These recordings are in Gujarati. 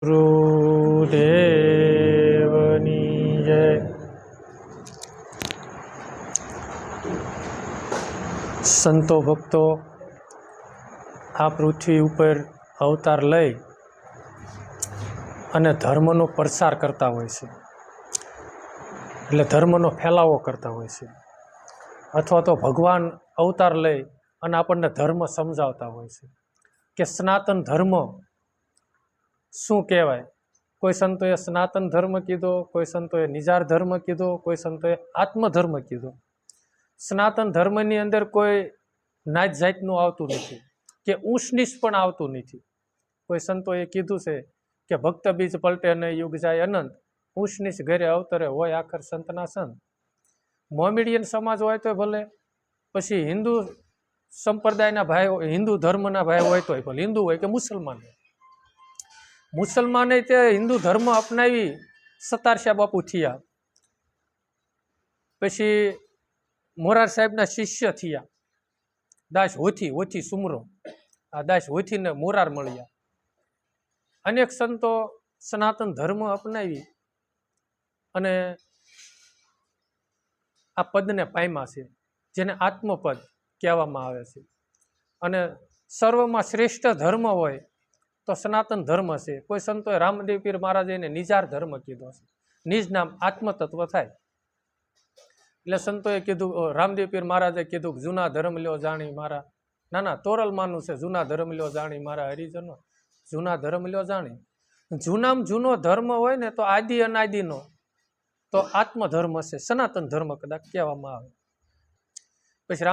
ગુરુદેવની જય. સંતો ભક્તો આ પૃથ્વી ઉપર અવતાર લઈ અને ધર્મનો પ્રસાર કરતા હોય છે, એટલે ધર્મનો ફેલાવો કરતા હોય છે, અથવા તો ભગવાન અવતાર લઈ અને આપણને ધર્મ સમજાવતા હોય છે કે સનાતન ધર્મ શું કહેવાય. કોઈ સંતોએ સનાતન ધર્મ કીધો, કોઈ સંતોએ નિજાર ધર્મ કીધો, કોઈ સંતોએ આત્મધર્મ કીધો. સનાતન ધર્મની અંદર કોઈ નાત જાતનું આવતું નથી કે ઊંચ નીચ પણ આવતું નથી. કોઈ સંતોએ કીધું છે કે ભક્ત બીજ પલટે ને યુગ જાય અનંત, ઊંચ નીચ ઘરે અવતરે હોય આખર સંતના સંત. મોમેડિયન સમાજ હોય તો ભલે, પછી હિન્દુ સંપ્રદાયના ભાઈ, હિન્દુ ધર્મના ભાઈ હોય તોય ભલે, હિન્દુ હોય કે મુસલમાન હોય. મુસલમાને તે હિન્દુ ધર્મ અપનાવી સતારશા બાપુ થયા, પછી મોરાર સાહેબના શિષ્ય થયા, દાસ હોથી સુમરો, આ દાસ હોથીને મોરાર મળ્યા. અનેક સંતો સનાતન ધર્મ અપનાવી અને આ પદને પામ્યા છે, જેને આત્મપદ કહેવામાં આવે છે. અને સર્વમાં શ્રેષ્ઠ ધર્મ હોય તો સનાતન ધર્મ છે. કોઈ સંતોએ રામદેવ પીર મહારાજે એને નિજાર ધર્મ કીધો છે, નિજ નામ આત્મતત્વ થાય. એટલે સંતોએ કીધું, રામદેવ પીર મહારાજે કીધું કે જૂના ધર્મ લ્યો જાણી મારા, ના તોરલ માનું છે, જૂના ધર્મ લ્યો જાણી મારા હરિજનો, જૂના ધર્મ લ્યો જાણી. જૂનામાં જૂનો ધર્મ હોય ને તો આદિ અનાદિનો તો આત્મધર્મ છે, સનાતન ધર્મ કદાચ કહેવામાં આવે. પછી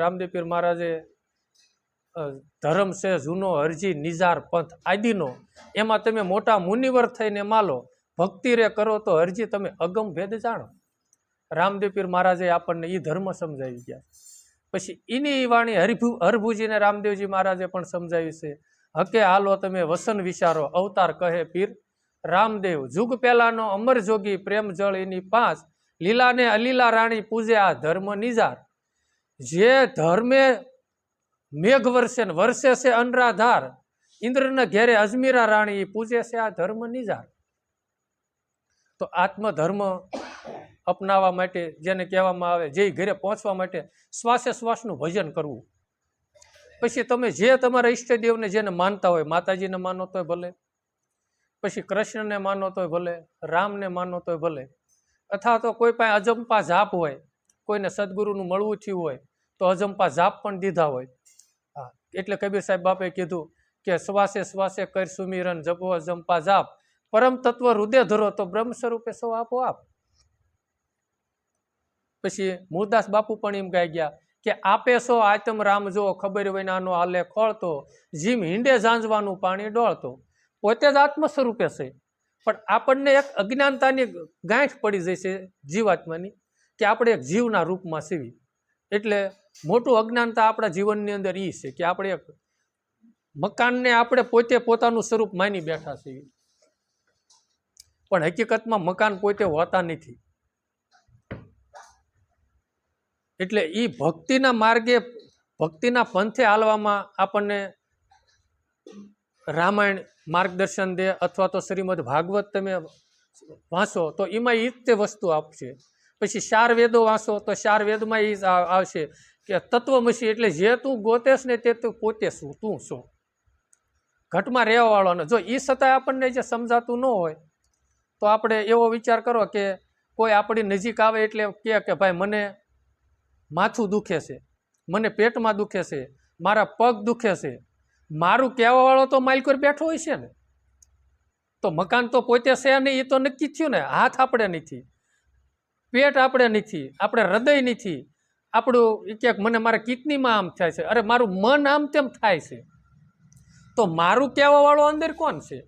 રામદેવ પીર મહારાજે ધર્મ છે જૂનો હરજી નિજાર પંથ આદિનો, એમાં તમે મોટા મુનિવર થઈને માલો, ભક્તિ રે કરો તો હરજી તમે અગમ ભેદ જાણો. રામદેવ પીર મહારાજે આપણને એ ધર્મ સમજાવી ગયા. પછી એની વાણી હરભુજીને રામદેવજી મહારાજે પણ સમજાવી છે. હકે હાલો તમે વસન વિચારો, અવતાર કહે પીર રામદેવ, જુગ પહેલાનો અમર જોગી, પ્રેમ જળ એની પાંચ, લીલાને અલીલા રાણી પૂજે આ ધર્મ નિજાર. જે ધર્મે મેઘ વર્ષે છે અનરાધાર, ઇન્દ્રના ઘેરે અજમીરા રાણી પૂજે છે આ ધર્મ નિજાર. તો આત્મધર્મ અપનાવવા માટે, જેને કહેવામાં આવે જે ઘરે પહોંચવા માટે શ્વાસે શ્વાસનું ભજન કરવું. પછી તમે જે તમારા ઈષ્ટદેવને જેને માનતા હોય, માતાજીને માનો તોય ભલે, પછી કૃષ્ણને માનો તોય ભલે, રામને માનો તોય ભલે, અથવા તો કોઈ પાસે અજંપા જાપ હોય, કોઈને સદગુરુનું મળવું થયું હોય તો અજંપા જાપ પણ દીધા હોય. હા, એટલે કબીર સાહેબ બાપે કીધું કે શ્વાસે શ્વાસે કર સુમિરન, જપો અજંપા જાપ, પરમ તત્વ હૃદય ધરો તો બ્રહ્મ સ્વરૂપે સૌ આપો આપ. પછી મૂળદાસ બાપુ પણ એમ ગાઈ ગયા કે આપે સો આતમ રામ જો, ખબર હોય નાનો હાલે ખોળતો, જીમ હિંડે ઝાંઝવાનું પાણી ડોળતો. પોતે જ આત્મ સ્વરૂપે છે, પણ આપણને એક અજ્ઞાનતાની ગાંઠ પડી જાય છે જીવાત્માની, કે આપણે એક જીવના રૂપમાં સીવી. એટલે મોટું અજ્ઞાનતા આપણા જીવનની અંદર એ છે કે આપણે એક મકાનને આપણે પોતે પોતાનું સ્વરૂપ માની બેઠા છીએ, પણ હકીકતમાં મકાન પોતે હોતા નથી. એટલે એ ભક્તિના માર્ગે, ભક્તિના પંથે હાલવામાં આપણને રામાયણ માર્ગદર્શન દે, અથવા તો શ્રીમદ ભાગવત તમે વાંચો તો એમાં એ જ તે વસ્તુ આપશે. પછી 4 વેદો વાંચો તો 4 વેદમાં એ આવશે કે તત્વમસી, એટલે જે તું ગોતેશ ને તે તું પોતે શું, તું શું ઘટમાં રહેવા વાળો. જો એ છતાંય આપણને જે સમજાતું ન હોય તો આપણે એવો વિચાર કરો કે કોઈ આપણી નજીક આવે એટલે કે ભાઈ મને માથું દુખે છે, મને પેટમાં દુખે છે, મારા પગ દુખે છે, મારું કહેવા વાળો તો માલિકોર બેઠો હોય છે ને. તો મકાન તો પોતે છે નહીં, એ તો નક્કી થયું ને. હાથ આપણે નથી, પેટ આપણે નથી, આપણે હૃદય નથી, આપણું ક્યાંક મને મારા કિડનીમાં આમ થાય છે, અરે મારું મન આમ તેમ થાય છે. તો મારું કહેવા વાળો અંદર કોણ છે?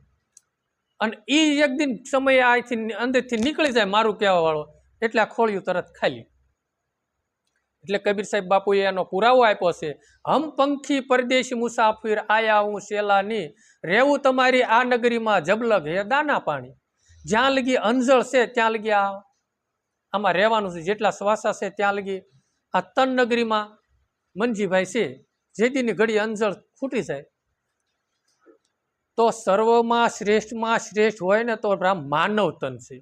અને એ એક દિન સમયે આથી અંદરથી નીકળી જાય મારું કહેવા વાળો, એટલે આ ખોળિયું તરત ખાલી. એટલે કબીર સાહેબ બાપુએ એનો પુરાવો આપ્યો છે. હમ પંખી પરદેશી મુસાફિર, આયા હું શેલાની, રહેવું તમારી આ નગરીમાં જબલગ હે દાના પાણી. જ્યાં લગી અંજળ છે ત્યાં લગી આમાં રહેવાનું છે, જેટલા શ્વાસા છે ત્યાં લગી આ તન નગરીમાં મનજીભાઈ છે. જેદીની ઘડી અંજળ ફૂટી જાય તો સર્વમાં શ્રેષ્ઠ હોય ને તો રામ માનવતન છે.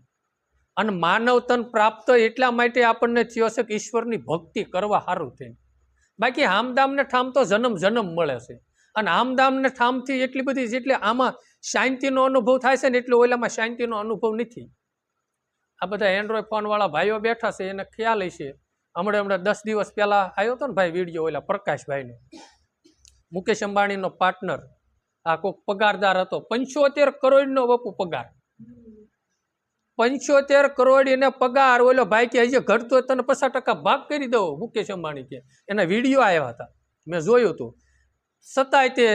અને માનવતન પ્રાપ્ત એટલા માટે આપણને થયો છે કે ઈશ્વરની ભક્તિ કરવા સારું થઈને. બાકી હામદામ ને ઠામ તો જન્મ જન્મ મળે છે. અને આમદામ ને ઠામથી એટલી બધી જેટલી આમાં શાંતિનો અનુભવ થાય છે ને એટલો ઓલામાં શાંતિનો અનુભવ નથી. આ બધા એન્ડ્રોઈડ ફોન વાળા ભાઈઓ બેઠા છે એને ખ્યાલ હશે. હમણાં 10 દિવસ પહેલા આવ્યો હતો ને ભાઈ વિડીયો ઓલા પ્રકાશભાઈનો, મુકેશ અંબાણીનો પાર્ટનર, આ કોઈક પગારદાર હતો, 75 કરોડનો બાપુ પગાર, 75 કરોડ એને પગાર. ઓલો ભાઈ કે હજી ઘટતો તને 50% ભાગ કરી દો, મુકેશ અંબાણી કે. એના વિડીયો આવ્યા હતા, મેં જોયું હતું. છતાંય તે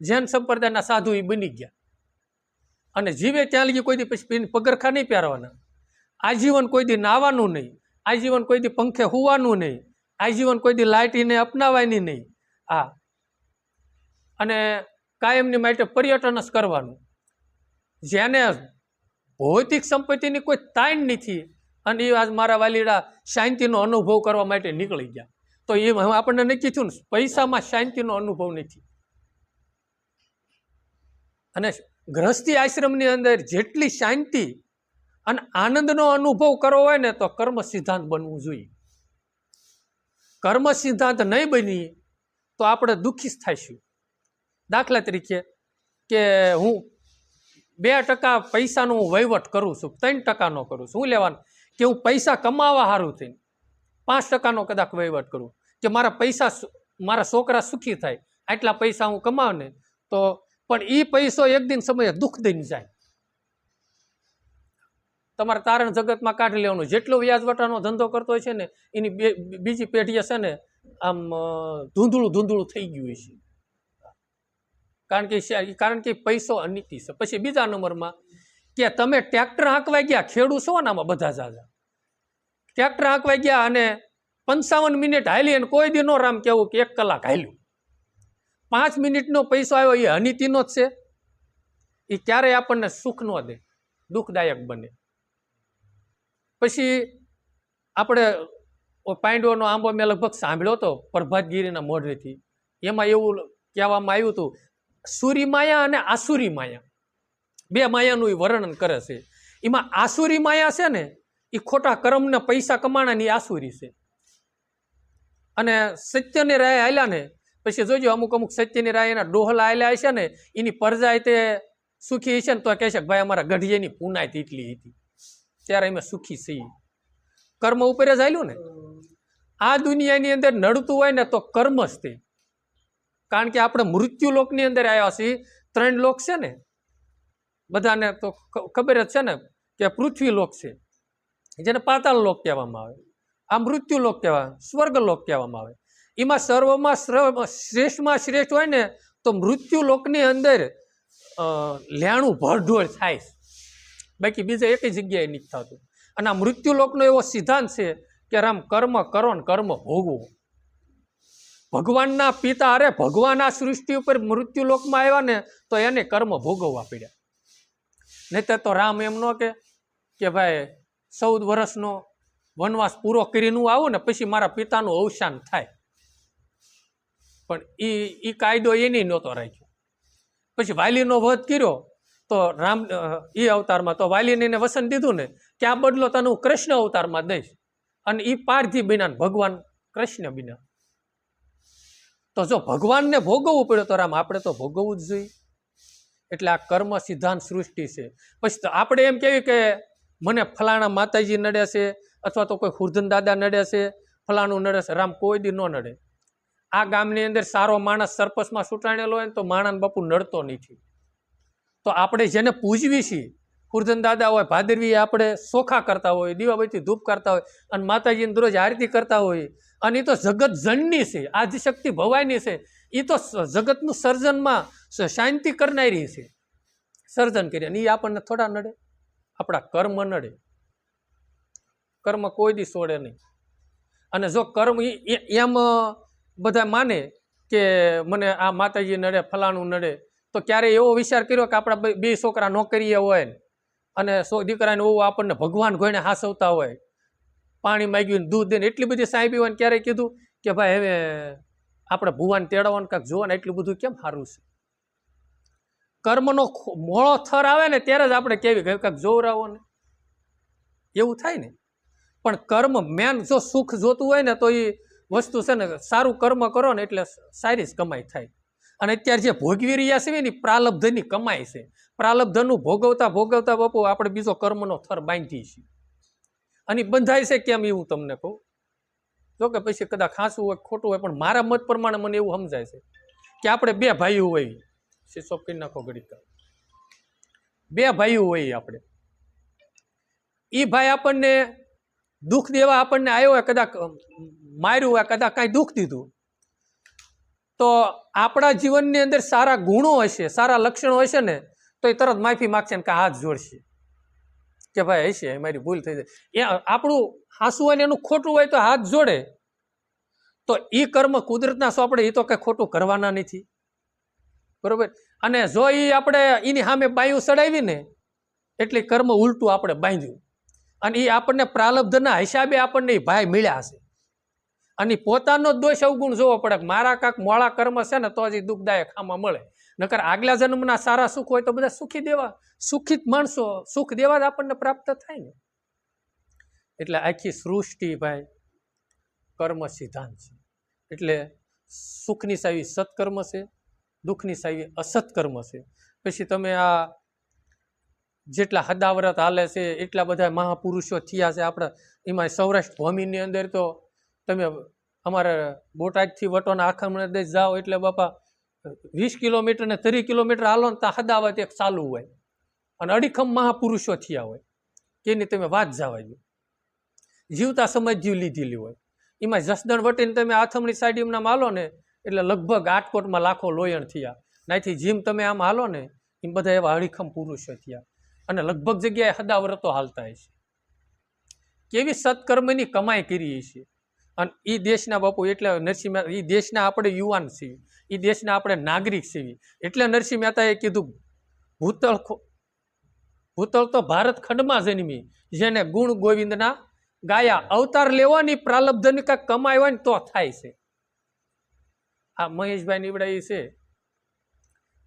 જૈન સંપ્રદાયના સાધુ એ બની ગયા અને જીવે ત્યાં લગી કોઈ દી પછી પગરખા નહીં પહેરવાના, આજીવન કોઈ દી નાવાનું નહીં, આજીવન કોઈ દી પંખે હુવાનું નહીં, આજીવન કોઈ દી લાઇટીને અપનાવવાની નહીં. હા, અને કાયમની માટે પર્યટન જ કરવાનું. જેને ભૌતિક સંપત્તિની કોઈ તાણ નથી અને એ આજ મારા વાલીડા શાંતિનો અનુભવ કરવા માટે નીકળી ગયા. તો એ આપણને નક્કી થયું ને પૈસામાં શાંતિનો અનુભવ નથી. અને ગૃહસ્થી આશ્રમની અંદર જેટલી શાંતિ અને આનંદનો અનુભવ કરવો હોય ને તો કર્મ સિદ્ધાંત બનવું જોઈએ. કર્મ સિદ્ધાંત નહીં બની તો આપણે દુઃખી જ થઈશું. દાખલા તરીકે કે હું 2% પૈસાનો હું વહીવટ કરું છું, 3% કરું છું. શું લેવાનું કે હું પૈસા કમાવા સારું થઈને 5% કદાચ વહીવટ કરું કે મારા પૈસા મારા છોકરા સુખી થાય, આટલા પૈસા હું કમાવ ને તો. પણ એ પૈસો એક દિન સમયે દુઃખ દઈને જાય. તમારે તારણ જગતમાં કાઢી લેવાનું. જેટલો વ્યાજવટાનો ધંધો કરતો હોય છે ને એની બીજી પેઢીએ છે ને આમ ધૂંધળું થઈ ગયું હોય છે. કારણ કે પૈસો અનિતિ છે. પછી બીજા નંબરમાં કે તમે ટ્રેક્ટર હાંકવા ગયા, ખેડૂત છો ને આમાં બધા જાજા, ટ્રેક્ટર હાંકવા ગયા અને 55 મિનિટ હાલી અને કોઈ દી નો રામ કેવું કે 1 કલાક હાલ્યું, 5 મિનિટનો પૈસો આવ્યો, એ અનિતિનો જ છે. એ ક્યારેય આપણને સુખ ન દે, દુઃખદાયક બને. પછી આપણે પાંડવોનો આંબો મેં લગભગ સાંભળ્યો હતો પ્રભાતગીરીના મોઢેથી. એમાં એવું કહેવામાં આવ્યું હતું સુરી માયા અને આસુરી માયા, 2 માયાનું એ વર્ણન કરે છે. એમાં આસુરી માયા છે ને એ ખોટા કર્મને પૈસા કમાણાની આસુરી છે. અને સત્યની રાહ હાલ્યા ને પછી જોજો અમુક સત્યની રાહ એના ડોહલા હાલ્યા છે ને એની પરજાય તે સુખી છે ને તો કહે છે કે ભાઈ અમારા ગઢિયાની પુનાય એટલી હતી ત્યારે અમે સુખી છીએ. કર્મ ઉપર જ હાલ્યું ને. આ દુનિયાની અંદર નડતું હોય ને તો કર્મ જ તે. કારણ કે આપણે મૃત્યુ લોકની અંદર આવ્યા છીએ. 3 લોક છે ને બધાને તો ખબર જ છે ને કે પૃથ્વી લોક છે જેને પાતાળ લોક કહેવામાં આવે, આ મૃત્યુ લોક કહેવાય, સ્વર્ગ લોક કહેવામાં આવે. એમાં સર્વમાં શ્રેષ્ઠ હોય ને તો મૃત્યુ લોકની અંદર લેણું ભરઢોળ થાય, બાકી બીજા એક જગ્યાએ નથી થતું. અને આ મૃત્યુ લોકનો એવો સિદ્ધાંત છે કે રામ કર્મ કરો ને કર્મ ભોગવો. ભગવાનના પિતા અરે ભગવાન આ સૃષ્ટિ ઉપર મૃત્યુ લોકમાં આવ્યા ને તો એને કર્મ ભોગવવા પડ્યા. નહીતર તો રામ એમ ન કે ભાઈ 14 વર્ષનો વનવાસ પૂરો કરીને આવું ને પછી મારા પિતાનું અવસાન થાય. પણ એ કાયદો એની નહોતો રાખ્યો. પછી વાલીનો વધ કર્યો તો રામ એ અવતારમાં તો વાલીને એને વસન દીધું ને કે આ બદલો તને હું કૃષ્ણ અવતારમાં દઈશ. અને એ પારધી બન્યા, ભગવાન કૃષ્ણ બન્યા. તો જો ભગવાનને ભોગવવું પડ્યો તો રામ આપણે તો ભોગવવું જ જોઈએ. એટલે આ કર્મ સિદ્ધાંત સૃષ્ટિ છે. પછી તો આપણે એમ કહેવી કે મને ફલાણા માતાજી નડે છે અથવા તો કોઈ ખુરધન દાદા નડે છે, ફલાણું નડે છે. રામ કોઈ દી ન નડે. આ ગામની અંદર સારો માણસ સરપસમાં ચૂંટાણેલો હોય ને તો માણસ બાપુ નડતો નથી. તો આપણે જેને પૂજવી છીએ, ખુરધન દાદા હોય, ભાદરવી આપણે ચોખા કરતા હોય, દીવાબત્તી ધૂપ કરતા હોય અને માતાજીની દરરોજ આરતી કરતા હોય. અને એ તો જગત જનની છે, આદિશક્તિ ભવાઈની છે. એ તો જગતનું સર્જનમાં શાંતિ કરનારી છે, સર્જન કરી. અને એ આપણને થોડા નડે? આપણા કર્મ નડે. કર્મ કોઈ દી છોડે નહીં. અને જો કર્મ એમ બધા માને કે મને આ માતાજી નડે, ફલાણું નડે, તો ક્યારેય એવો વિચાર કર્યો કે આપણા 2 છોકરા નોકરીએ હોય અને દીકરાને એવું આપણને ભગવાન ગોઈને હાસવતા હોય, પાણી માગ્યું દૂધ દઈને એટલી બધી સાહેબી હોય ને ક્યારેય કીધું કે ભાઈ હવે આપણે ભુવાન તેડાવવાનું કાંઈક જોવા ને એટલું બધું કેમ સારું છે? કર્મનો મોળો થર આવે ને ત્યારે જ આપણે કેવી કંઈક જોવરાવો ને એવું થાય ને. પણ કર્મ મેન જો સુખ જોતું હોય ને તો એ વસ્તુ છે ને સારું કર્મ કરો ને એટલે સારી જ કમાઈ થાય. અને અત્યારે જે ભોગવી રહ્યા છે ને પ્રાલબ્ધની કમાઈ છે. પ્રાલબ્ધનું ભોગવતા ભોગવતા બાપુ આપણે બીજો કર્મનો થર બાંધીએ છીએ અને બંધાય છે કેમ એવું તમને કહું. જો કે પછી કદાચ ખાસું હોય ખોટું હોય પણ મારા મત પ્રમાણે મને એવું સમજાય છે કે આપણે બે ભાઈઓ હોય, શીશો કરી નાખો ઘડીક, બે ભાઈઓ હોય આપણે, એ ભાઈ આપણને દુઃખ દેવા આપણને આવ્યો હોય, કદાચ માર્યું હોય, કદાચ કાંઈ દુઃખ દીધું, તો આપણા જીવનની અંદર સારા ગુણો હશે, સારા લક્ષણો હશે ને તો એ તરત માફી માગશે ને કે હાથ જોડશે કે ભાઈ હશે મારી ભૂલ થઈ જાય. એ આપણું હાસું હોય ને એનું ખોટું હોય તો હાથ જોડે તો એ કર્મ કુદરતના સોંપડે, એ તો કંઈ ખોટું કરવાના નથી, બરોબર. અને જો એ આપણે એની સામે બાયું ચડાવી ને એટલે કર્મ ઉલટું આપણે બાંધ્યું અને એ આપણને પ્રાલબ્ધના હિસાબે આપણને એ ભાઈ મળ્યા છે અને પોતાનો જ દોષ અવગુણ જોવો પડે કે મારા કાંક મોળા કર્મ છે ને તો જ દુઃખદાયક આમાં મળે. નકર આગલા જન્મના સારા સુખ હોય તો બધા સુખી માણસો સુખ દેવા જ આપણને પ્રાપ્ત થાય ને. એટલે આખી સૃષ્ટિ ભાઈ કર્મ સિદ્ધાંત છે. એટલે સુખની સાવી સત્કર્મ છે, દુઃખની સાવી અસત્કર્મ છે. પછી તમે આ જેટલા હદાવ્રત હાલે છે એટલા બધા મહાપુરુષો થયા છે આપણા, એમાં સૌરાષ્ટ્ર ભૂમિની અંદર તો તમે અમારે બોટાદથી વટોના આખા દેશ જાઓ એટલે બાપા 20 કિલોમીટર ને 30 કિલોમીટર હાલો ને ત્યાં હદાવત એક ચાલુ હોય અને અડીખમ મહાપુરુષો થયા હોય કે એની તમે વાત જવા દો, જીવતા સમજ લીધેલી હોય. એમાં જસદણ વટીને તમે આથમણી સાઈડ એમના હાલો ને એટલે લગભગ આટકોટમાં લાખો લોયણ થયા. નાથી જીમ તમે આમ હાલો ને એમ બધા એવા અડીખમ પુરુષો થયા અને લગભગ જગ્યાએ હદાવ્રતો હાલતા હશે. કેવી સત્કર્મની કમાઈ કરી છે. અને એ દેશના બાપુ એટલે નરસિંહ મહેતા, એ દેશના આપણે યુવાન છીએ, એ દેશના આપણે નાગરિક છીએ. એટલે નરસિંહ મહેતાએ કીધું ભૂતળ તો ભારત ખંડમાં જન્મી જેને ગુણ ગોવિંદના ગાયા, અવતાર લેવાની પ્રાલબ્ધની કાંઈક કમાઈ હોય ને તો થાય છે. આ મહેશભાઈ નીવડા એ છે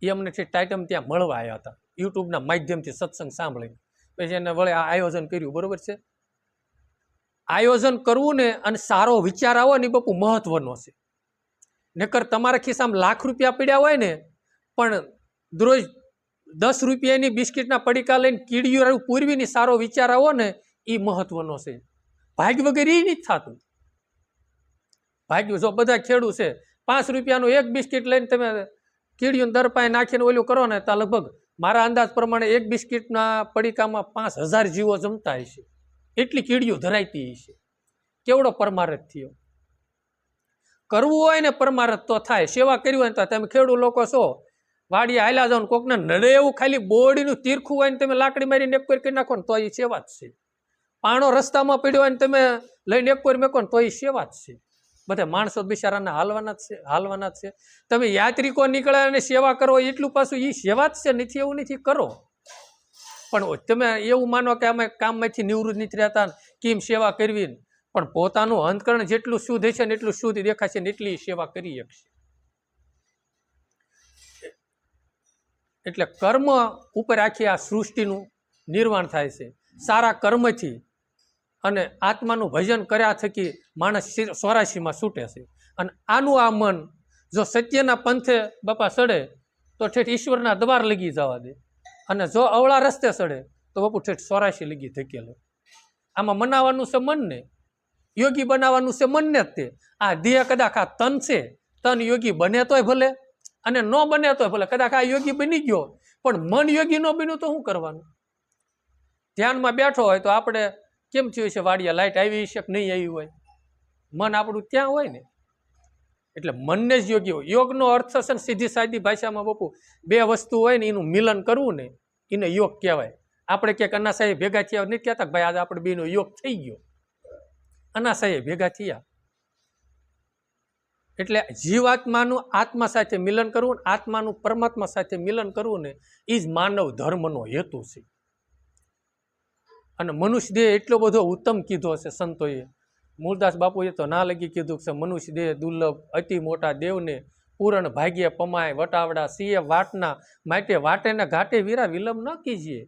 એ અમને ટાઇટમ ત્યાં મળવા આવ્યા હતા, યુટ્યુબના માધ્યમથી સત્સંગ સાંભળીને પછી એને વળે આ આયોજન કર્યું, બરોબર છે. આયોજન કરવું ને અને સારો વિચાર આવો ને બાપુ મહત્વનો છે. નકર તમારા ખિસ્સામાં લાખ રૂપિયા પડ્યા હોય ને પણ દરરોજ 10 રૂપિયાની બિસ્કિટના પડીકા લઈને કીડીયું પૂરવીની સારો વિચાર આવો ને એ મહત્વનો છે. ભાગ્ય વગેરે એ નથી થતું. ભાગ્ય જો બધા ખેડૂત છે 5 રૂપિયાનું એક બિસ્કિટ લઈને તમે કીડીયું દર પાસે નાખીને ઓલું કરો ને તો લગભગ મારા અંદાજ પ્રમાણે એક બિસ્કિટના પડીકામાં 5000 જીવો જમતા હશે, એટલી કીડીઓ ધરાઈતી હશે. કેવડો પરમારથ થયો. કરવું હોય ને પરમારથ તો થાય, સેવા કરવી હોય ને તો તમે ખેડૂત લોકો છો, વાડીએ હાલ્યા જાઓ ને કોકને નડે એવું ખાલી બોડીનું તીરખું હોય ને તમે લાકડી મારીને એક કરી નાખો ને તો એ સેવા જ છે. પાણો રસ્તામાં પડ્યો હોય ને તમે લઈને એક કરી મેકો ને તો એ સેવા જ છે. બધા માણસો બિચારાના હાલવાના જ છે. તમે યાત્રિકો નીકળે અને સેવા કરો એટલું પાછું એ સેવા જ છે, નથી એવું નથી, કરો. પણ તમે એવું માનો કે અમે કામમાંથી નિવૃત્ત નથી રહેતા કેમ સેવા કરવી, પણ પોતાનું અંતકરણ જેટલું શુદ્ધ હશે ને એટલું શુદ્ધ દેખાશે ને એટલી સેવા કરી શકશે. એટલે કર્મ ઉપર આખી આ સૃષ્ટિનું નિર્માણ થાય છે, સારા કર્મથી. અને આત્માનું ભજન કર્યા થકી માણસ 84માં છૂટે છે. અને આનું આ મન જો સત્યના પંથે બાપા ચડે તો ઠેઠ ઈશ્વરના દ્વાર લગી જવા દે, અને જો અવળા રસ્તે ચડે તો બાપુ ઠેઠ 84 લગી ધકેલે. આમાં મનાવાનું છે મનને, યોગી બનાવવાનું છે મનને જ. તે આ દેહ કદાચ આ તન છે, તન યોગી બને તોય ભલે અને ન બને તોય ભલે. કદાચ આ યોગી બની ગયો પણ મન યોગી ન બન્યું તો શું કરવાનું? ધ્યાનમાં બેઠો હોય તો આપણે કેમ થયું છે વાડિયા લાઈટ આવી છે કે નહીં આવી હોય, મન આપણું ત્યાં હોય ને. એટલે મનને જ યોગ્ય હોય. યોગનો અર્થ છે ને સીધી સાદી ભાષામાં બાપુ 2 વસ્તુ હોય ને એનું મિલન કરવું ને એને યોગ કહેવાય. આપણે ક્યાંક અનાસાએ ભેગા થયા નથી કહેતા ભાઈ આજે આપણે બેનો યોગ થઈ ગયો, અનાસાએ ભેગા થયા. એટલે જીવાત્માનું આત્મા સાથે મિલન કરવું, આત્માનું પરમાત્મા સાથે મિલન કરવું ને એ જ માનવ ધર્મનો હેતુ છે. અને મનુષ્ય દેહ એટલો બધો ઉત્તમ કીધો છે સંતોએ. મૂળદાસ બાપુએ તો ના લગી કીધું કે મનુષ્ય દેહ દુર્લભ, અતિ મોટા દેવને પૂરણ ભાગ્ય પમાય વટાવડા સિંહ વાટના માટે વાટે ને ઘાટે વીરા વિલંબ ન કીજીએ.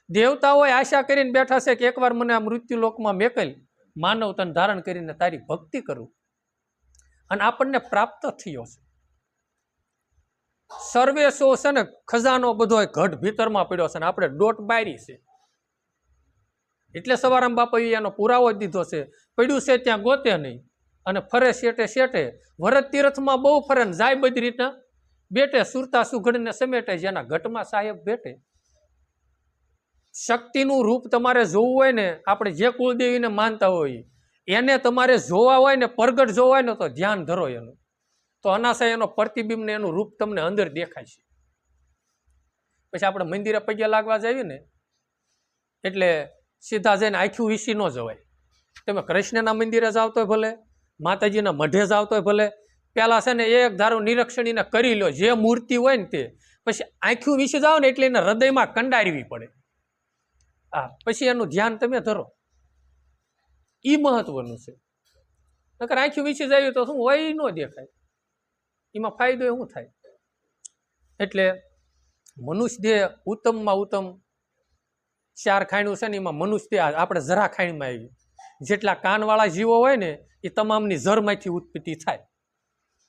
દેવતાઓએ આશા કરીને બેઠા છે કે એકવાર મને આ મૃત્યુ લોકમાં મેકલ માનવ તન ધારણ કરીને તારી ભક્તિ કરું, અને આપણને પ્રાપ્ત થયો છે. સર્વેશો છે ને ખજાનો બધો ઘટ ભીતરમાં પડ્યો છે ને આપણે દોટ બારી છે. એટલે સવારામ બાપા એનો પુરાવો જ દીધો છે, પડ્યું છે ત્યાં ગોતે નહીં, અને ફરે શેટે શેટે વરદ તીર્થમાં બહુ ફરે ને જાય બધી રીતના બેટે સુરતા સુઘડને સમેટે જેના ઘટમાં સાહેબ બેઠે. શક્તિનું રૂપ તમારે જોવું હોય ને, આપણે જે કુળદેવીને માનતા હોય એને તમારે જોવા હોય ને, પ્રગટ જોવા હોય ને તો ધ્યાન ધરો એનું, તો અનાશય એનો પ્રતિબિંબ ને એનું રૂપ તમને અંદર દેખાય છે. પછી આપણે મંદિરે પગે લાગવા જઈએ ને એટલે સીધા જઈને આખું વીસી ન જવાય. તમે કૃષ્ણના મંદિરે જાવ તોય ભલે, માતાજીના મઢે જાવ તોય ભલે, પેલા છે ને એક ધારું નિરીક્ષણીને કરી લો જે મૂર્તિ હોય ને તે, પછી આખું વીસી જાવ ને એટલે એને હૃદયમાં કંડારવી પડે. હા, પછી એનું ધ્યાન તમે ધરો, એ મહત્વનું છે. નકર આખું વીસી જાય તો શું હોય ન દેખાય, એમાં ફાયદો શું થાય? એટલે મનુષ્ય દેહ ઉત્તમમાં ઉત્તમ 4 ખાણ્યું છે ને એમાં મનુષ્ય દેહ આપણે જરા ખાણીમાં આવી. જેટલા કાનવાળા જીવો હોય ને એ તમામની જળમાંથી ઉત્પત્તિ થાય.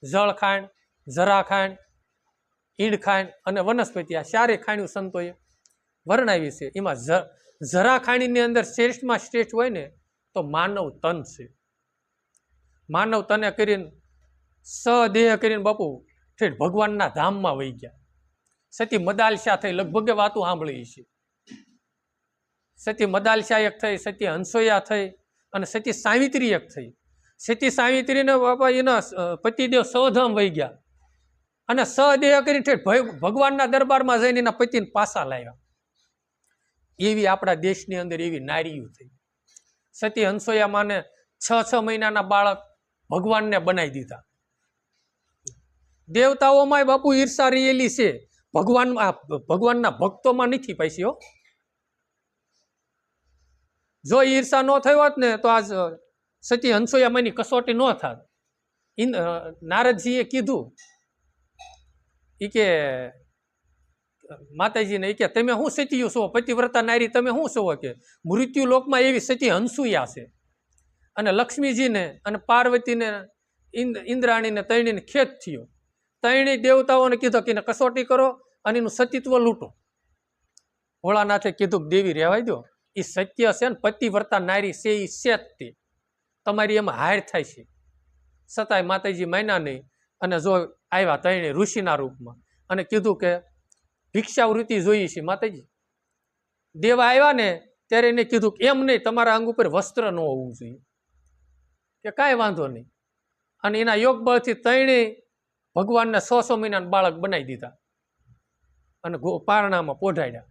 જળ ખાંડ, જરા ખાંડ, ઈંડ ખાંડ અને વનસ્પતિ, આ 4 ખાણ્યું સંતોએ વર્ણવી છે. એમાં જરા ખાણીની અંદર શ્રેષ્ઠમાં શ્રેષ્ઠ હોય ને તો માનવ તન છે. માનવ તને કરીને સદેહ કરીને બાપુ ઠેઠ ભગવાનના ધામમાં વહી ગયા. સતી મદાલશા થઈ, લગભગ વાતું સાંભળી છે. સતી મદાલશા એક થઈ, સતી હંસોયા થઈ અને સતી સાવિત્રી એક થઈ. સતી સાવિત્રીને બાપા એના પતિદેવ સૌધામ વહી ગયા અને સદેહ કરીને ઠેઠ ભગવાનના દરબારમાં જઈને એના પતિને પાછા લાવ્યા. એવી આપણા દેશની અંદર એવી નારીઓ થઈ. સતી હંસોયા માને 6 મહિનાના બાળક ભગવાનને બનાવી દીધા. દેવતાઓમાં બાપુ ઈર્ષા રહેલી છે, ભગવાનના ભક્તોમાં નથી પાછી હો. જો ઈર્ષા ન થઈ હોત ને તો આજ સતી હંસોયામાંની કસોટી ન થાત. નારદજીએ કીધું એ કે માતાજીને કે તમે શું સતીયું છો, પતિવ્રતા નારી તમે શું છો? કે મૃત્યુ લોકમાં એવી સતી હંસુયા છે. અને લક્ષ્મીજીને અને પાર્વતીને ઇન્દ્રાણીને તૈણીને ખેત થયો. તૈણી દેવતાઓને કીધું કે કસોટી કરો અને એનું સતીત્વ લૂંટો. ભોળાનાથે કીધું દેવી રહેવાય દો, એ સત્ય છે ને પતિવ્રતા નારી છે, એ છે જ તે, તમારી એમાં હાર થાય છે. છતાંય માતાજી માન્યા નહીં અને જો આવ્યા તૈણી ઋષિના રૂપમાં અને કીધું કે ભિક્ષાવૃત્તિ જોઈએ છે. માતાજી દેવા આવ્યા ને ત્યારે એને કીધું કે એમ નહીં, તમારા અંગ ઉપર વસ્ત્ર ન હોવું જોઈએ. કે કાંઈ વાંધો નહીં. અને એના યોગ બળથી તૈણી ભગવાનને 100 મહિનાના બાળક બનાવી દીધા અને પારણામાં પોઢાડ્યા.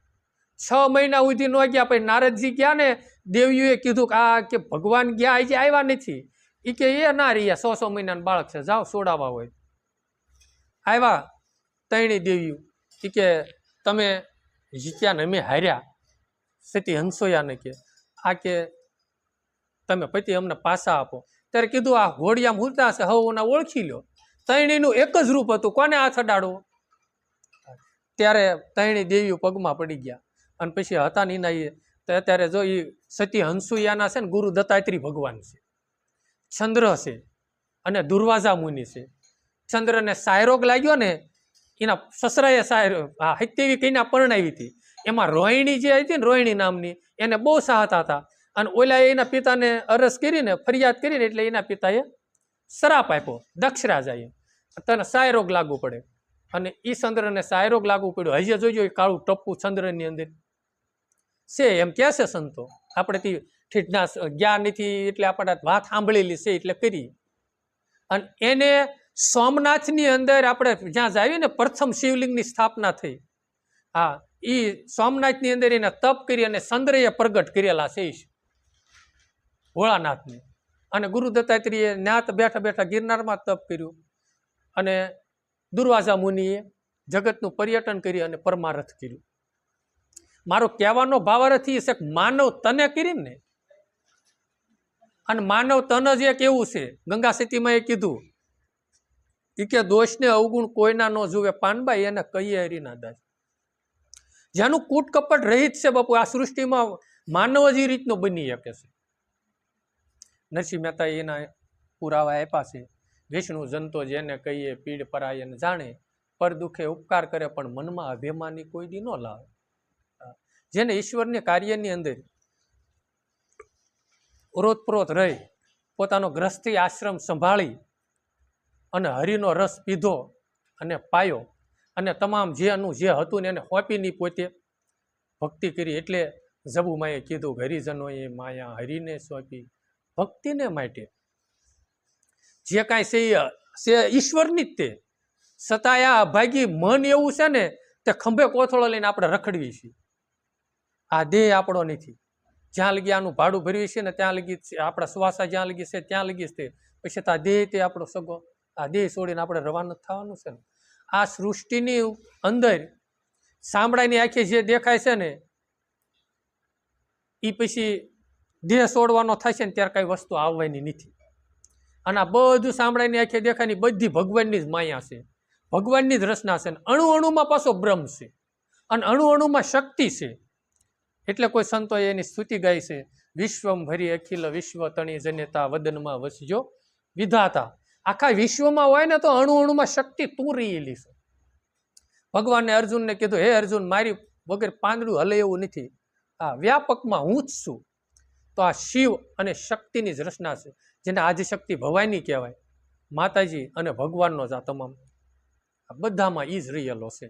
6 મહિના સુધી ન ગયા. પછી નારદજી ગયા ને દેવીઓએ કીધું કે આ કે ભગવાન ગયા આજે આવ્યા નથી. એ કે એ ના રહ્યા, 100 મહિનાના બાળક છે, જાઓ સોડાવા હોય. આવ્યા તૈણી દેવીઓ એ કે તમે જીત્યા ને અમે હાર્યા. સતી હંસોયાને કે આ કે તમે પતિ અમને પાછા આપો. ત્યારે કીધું આ ઘોડિયામાં હુરતા છે, હવના ઓળખી લો. તૈણીનું એક જ રૂપ હતું, કોને હાથ અડાડવો? ત્યારે તૈણી દેવીઓ પગમાં પડી ગયા. અને પછી હતા ને એના અત્યારે જો એ સતી હંસુયાના છે ને ગુરુ દત્તાત્રી ભગવાન છે, ચંદ્ર છે અને દુર્વાસા મુનિ છે. ચંદ્રને સાયરોગ લાગ્યો ને એના સસરાએ હત્યેવી કઈના પરણાવી હતી. એમાં રોહિણી જે હતી ને, રોહિણી નામની, એને બહુ ચાહતા હતા. અને ઓલા એના પિતાને અરજ કરીને ફરિયાદ કરીને એટલે એના પિતાએ શ્રાપ આપ્યો દક્ષરાજાએ, તને સાયરોગ લાગુ પડે. અને એ ચંદ્રને સાયરોગ લાગુ પડ્યો. હજી જોઈજો એ કાળું ટપ્પું ચંદ્રની અંદર છે, એમ કે છે સંતો. આપણે ઠીઠના જ્ઞાન નથી એટલે આપણે વાત સાંભળેલી છે એટલે કરી. અને એને સોમનાથની અંદર આપણે જ્યાં જાવીએ ને પ્રથમ શિવલિંગની સ્થાપના થઈ. હા, એ સોમનાથની અંદર એને તપ કરી અને ચંદ્રએ પ્રગટ કરેલા છે ભોળાનાથને. અને ગુરુ દત્તાત્રેયે નાથ બેઠા બેઠા ગિરનારમાં તપ કર્યું. અને દુર્વાસા મુનિએ જગતનું પર્યટન કરી અને પરમારથ કર્યું. મારો કહેવાનો ભાવાર્થ એ છે કે માનવ તને કરીને, અને માનવ તન જ એક એવું છે. ગંગા સતીમાં એ કીધું એ કે દોષને અવગુણ કોઈના ન જુએ પાનબાઈ એને કહીએ હરીના દાસ. જેનું કૂટ કપટ રહિત છે બાપુ, આ સૃષ્ટિમાં માનવ જ એ રીતનો બની શકે છે. નરસિંહ મહેતા એના પુરાવા આપ્યા છે. વિષ્ણુ જંતો જેને કહીએ પીડ પરાયન જાણે, પર દુખે ઉપકાર કરે પણ મનમાં અભિમાની કોઈ દી ન લાવે. જેને ઈશ્વરની કાર્યની અંદર ઓરોતપ્રોત રહી પોતાનો ગ્રસ્તી આશ્રમ સંભાળી અને હરિનો રસ પીધો અને પાયો અને તમામ જેનું જે હતું ને એને હોપીની પોતે ભક્તિ કરી. એટલે જબુમાએ કીધું હરિજનોએ માયા હરિને સોંપી ભક્તિને માટે. જે કાંઈ છે છે ઈશ્વરની જ તે છતાંય આ અભાગી મન એવું છે ને તે ખંભે કોથળો લઈને આપણે રખડવી છીએ. આ દેહ આપણો નથી. જ્યાં લગી આનું ભાડું ભરવી છે ને ત્યાં લગી આપણા શ્વાસા જ્યાં લગી છે ત્યાં લગી છે. પછી તો આ દેહ તે આપણો સગો, આ દેહ છોડીને આપણે રવાના થવાનું છે ને. આ સૃષ્ટિની અંદર સાંભળાની આંખે જે દેખાય છે ને એ પછી દેહ છોડવાનો થાય છે ને ત્યારે કઈ વસ્તુ આવવાની નથી. અને આ બધું સાંભળાની આંખે દેખાય ને બધી ભગવાનની જ માયા છે, ભગવાનની જ રચના છે. અણુ અણુમાં પાછો બ્રહ્મ છે અને અણુ અણુમાં શક્તિ છે. એટલે કોઈ સંતોએ એની સ્તુતિ ગાઈ છે, વિશ્વમ ભરી અખિલ વિશ્વ તણી જનેતા વદનમાં વસજો વિધાતા. આખા વિશ્વમાં હોય ને તો અણુ અણુમાં શક્તિ તું રહેલી છે. ભગવાને અર્જુનને કીધું, હે અર્જુન, મારી વગર પાંદડું હલે એવું નથી, આ વ્યાપકમાં હું જ છું. તો આ શિવ અને શક્તિની જ રચના છે, જેને આદિશક્તિ ભવાની કહેવાય. માતાજી અને ભગવાનનો જ આ તમામ બધામાં ઈ જ રહેલો છે.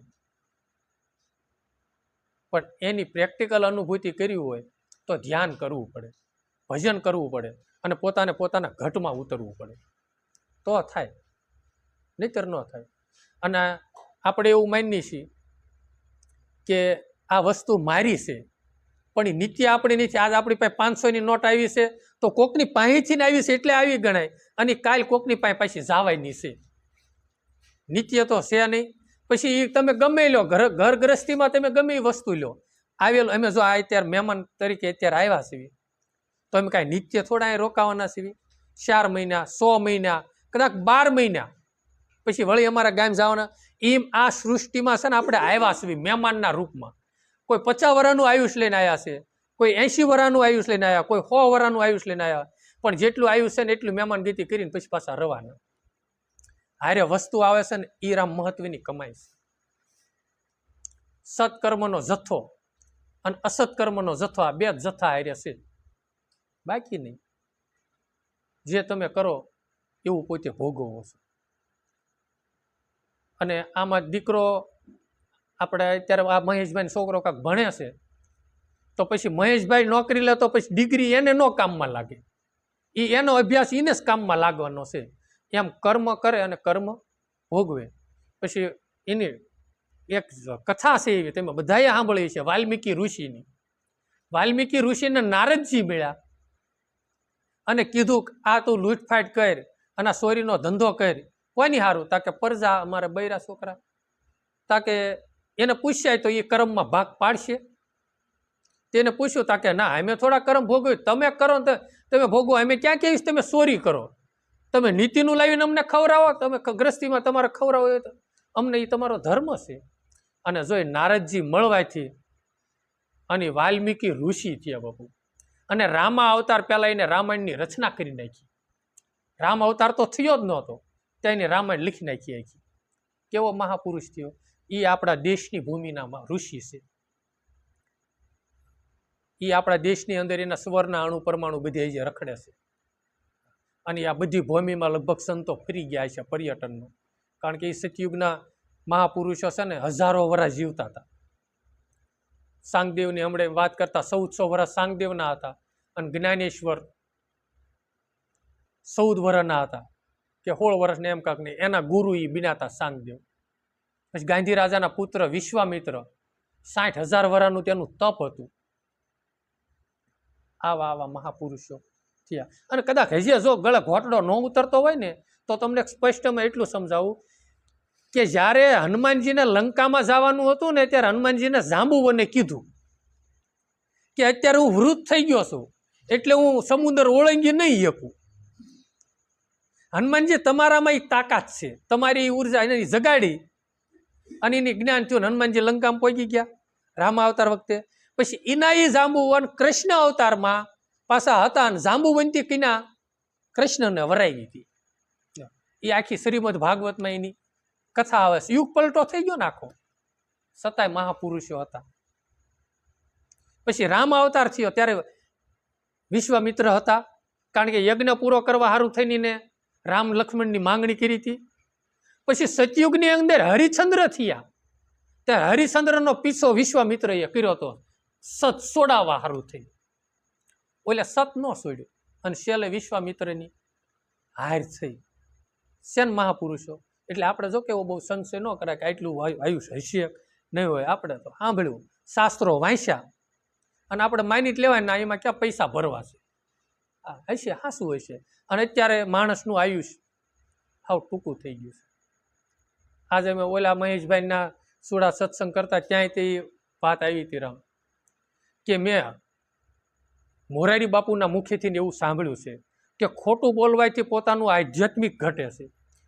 પણ એની પ્રેક્ટિકલ અનુભૂતિ કરવી હોય તો ધ્યાન કરવું પડે, ભજન કરવું પડે અને પોતાના ઘટમાં ઉતરવું પડે તો થાય, નહીતર ન થાય. અને આપણે એવું માનીએ છીએ કે આ વસ્તુ મારી છે પણ એ નિત્ય આપણી નથી. આજ આપણી પાસે 500ની નોટ આવી છે તો કોકની પાસેથી આવી છે એટલે આવી ગણાય, અને કાલ કોકની પાસે પાછી જવાયની છે. નિત્ય તો છે નહીં. પછી તમે ગમે લો, ઘર ગ્રસ્તીમાં તમે ગમે એ વસ્તુ લો, આવેલો અમે જો આ અત્યારે મહેમાન તરીકે અત્યારે આવ્યા છીએ તો અમે કાંઈ નિત્ય થોડા રોકાવાના છીએ? 4 મહિના, 100 મહિના, કદાચ 12 મહિના પછી વળી અમારા ગામ જવાના. એમ આ સૃષ્ટિમાં છે ને આપણે આવ્યા છીએ મહેમાનના રૂપમાં. કોઈ 50 વર્ષનું આયુષ લઈને આવ્યા છે, કોઈ 80 વર્ષનું આયુષ લઈને આવ્યા, કોઈ 100 વર્ષનું આયુષ લઈને આવ્યા. પણ જેટલું આયુષ છે ને એટલું મહેમાનગતિ કરીને પછી પાછા રવાના. હારે વસ્તુ આવે છે ને એ રામ મહત્વની કમાઈ છે. સત્કર્મનો જથ્થો અને અસત્કર્મનો જથ્થો, આ બે જ જથ્થા હારે છે, બાકી નહીં. જે તમે કરો એવું પોતે ભોગવો છો. અને આમાં દીકરો આપણે અત્યારે આ મહેશભાઈ છોકરો કાંક ભણે છે તો પછી મહેશભાઈ નોકરી લે તો પછી ડિગ્રી એને ન કામમાં લાગે, એનો અભ્યાસ એને જ કામમાં લાગવાનો છે. એમ કર્મ કરે અને કર્મ ભોગવે. પછી એની એક કથા છે એવી, તમે બધાએ સાંભળી છે, વાલ્મીકી ઋષિની. વાલ્મીકી ઋષિને નારદજી મળ્યા અને કીધું આ તું લૂંટફાટ કર અને આ ચોરીનો ધંધો કર, કોની સારું? તાકે પરજા અમારા બૈરા છોકરા, તાકે એને પૂછ્યા તો એ કર્મમાં ભાગ પાડશે. તેને પૂછ્યું તાકે ના, અમે થોડા કર્મ ભોગવ્યું, તમે કરો તો તમે ભોગવો, અમે ક્યાં કહીશ તમે ચોરી કરો? તમે નીતિનું લાવીને અમને ખવડાવો, તમે ગ્રસ્તીમાં તમારે ખવડાવો તો અમને એ તમારો ધર્મ છે. અને જો નારદજી મળવાથી અને વાલ્મીકી ઋષિ થયા બાપુ. અને રામા અવતાર પહેલા એને રામાયણની રચના કરી નાખી. રામ અવતાર તો થયો જ નહોતો ત્યાં એને રામાયણ લખી નાખી આખી. કેવો મહાપુરુષ થયો! એ આપણા દેશની ભૂમિના ઋષિ છે. એ આપણા દેશની અંદર એના સ્વરના અણુ પરમાણુ બધી હજી રખડે છે. અને આ બધી ભૂમિમાં લગભગ સંતો ફરી ગયા છે પર્યટનમાં. કારણ કે એ સતયુગના મહાપુરુષો છે ને હજારો વર્ષ જીવતા હતા. સાંગદેવની હમણાં વાત કરતા 1400 વર્ષ સાંગદેવના હતા અને જ્ઞાનેશ્વર 14 વર્ષના હતા કે 16 વર્ષને એમ કાંક નહીં. એના ગુરુ એ બિનાતા સાંગદેવ. પછી ગાંધી રાજાના પુત્ર વિશ્વામિત્ર 60,000 વર્ષનું તેનું તપ હતું. આવા મહાપુરુષો થયા. અને કદાચ હજી જો ગળે ઘોટડો ન ઉતરતો હોય ને તો તમને સ્પષ્ટમાં એટલું સમજાવું કે જ્યારે હનુમાનજીને લંકામાં જવાનું હતું ને ત્યારે હનુમાનજીને જાંબુવને કીધું કે અત્યારે હું વૃદ્ધ થઈ ગયો છું એટલે હું સમુદ્ર ઓળંગી નહીં શકું. હનુમાનજી તમારામાં એક તાકાત છે, તમારી ઉર્જા એની જગાડી અને એની જ્ઞાન થયું. હનુમાનજી લંકામાં પહોંચી ગયા રામ અવતાર વખતે. પછી એના એ જાંબુવન કૃષ્ણ અવતારમાં પાછા હતા અને જાંબુવંતી કીના કૃષ્ણને વરાઈ હતી. એ આખી શ્રીમદ ભાગવતમાં એની કથા આવે છે. યુગ પલટો થઈ ગયો ને આખો, છતાંય મહાપુરુષો હતા. પછી રામ અવતાર થયો ત્યારે વિશ્વામિત્ર હતા, કારણ કે યજ્ઞ પૂરો કરવા સારું થઈને રામ લક્ષ્મણની માંગણી કરી હતી. પછી સતયુગની અંદર હરિશ્ચંદ્ર થયા, ત્યારે હરિશ્ચંદ્રનો પીછો વિશ્વામિત્રએ કર્યો હતો સત છોડાવવા સારું થઈ. ઓલે સત ન છોડ્યું અને છેલ્લે વિશ્વામિત્રની હાર થઈ. શેન મહાપુરુષો એટલે આપણે જો કેવો બહુ સંશય ન કરાય કે આટલું આયુષ હશે નહીં હોય. આપણે તો સાંભળ્યું, શાસ્ત્રો વાંચ્યા અને આપણે માની જ લેવાય ના, એમાં ક્યાં પૈસા ભરવા છે. હા હશે, હાસું હશે. અને અત્યારે માણસનું આયુષ હાવ ટૂંકું થઈ ગયું છે. આજે મેં ઓલા મહેશભાઈના સુડા સત્સંગ કરતા ક્યાંય તે વાત આવી હતી રામ, કે મેં મોરારી બાપુના મુખેથી એવું સાંભળ્યું છે કે ખોટું બોલવાથી પોતાનું આધ્યાત્મિક ઘટે છે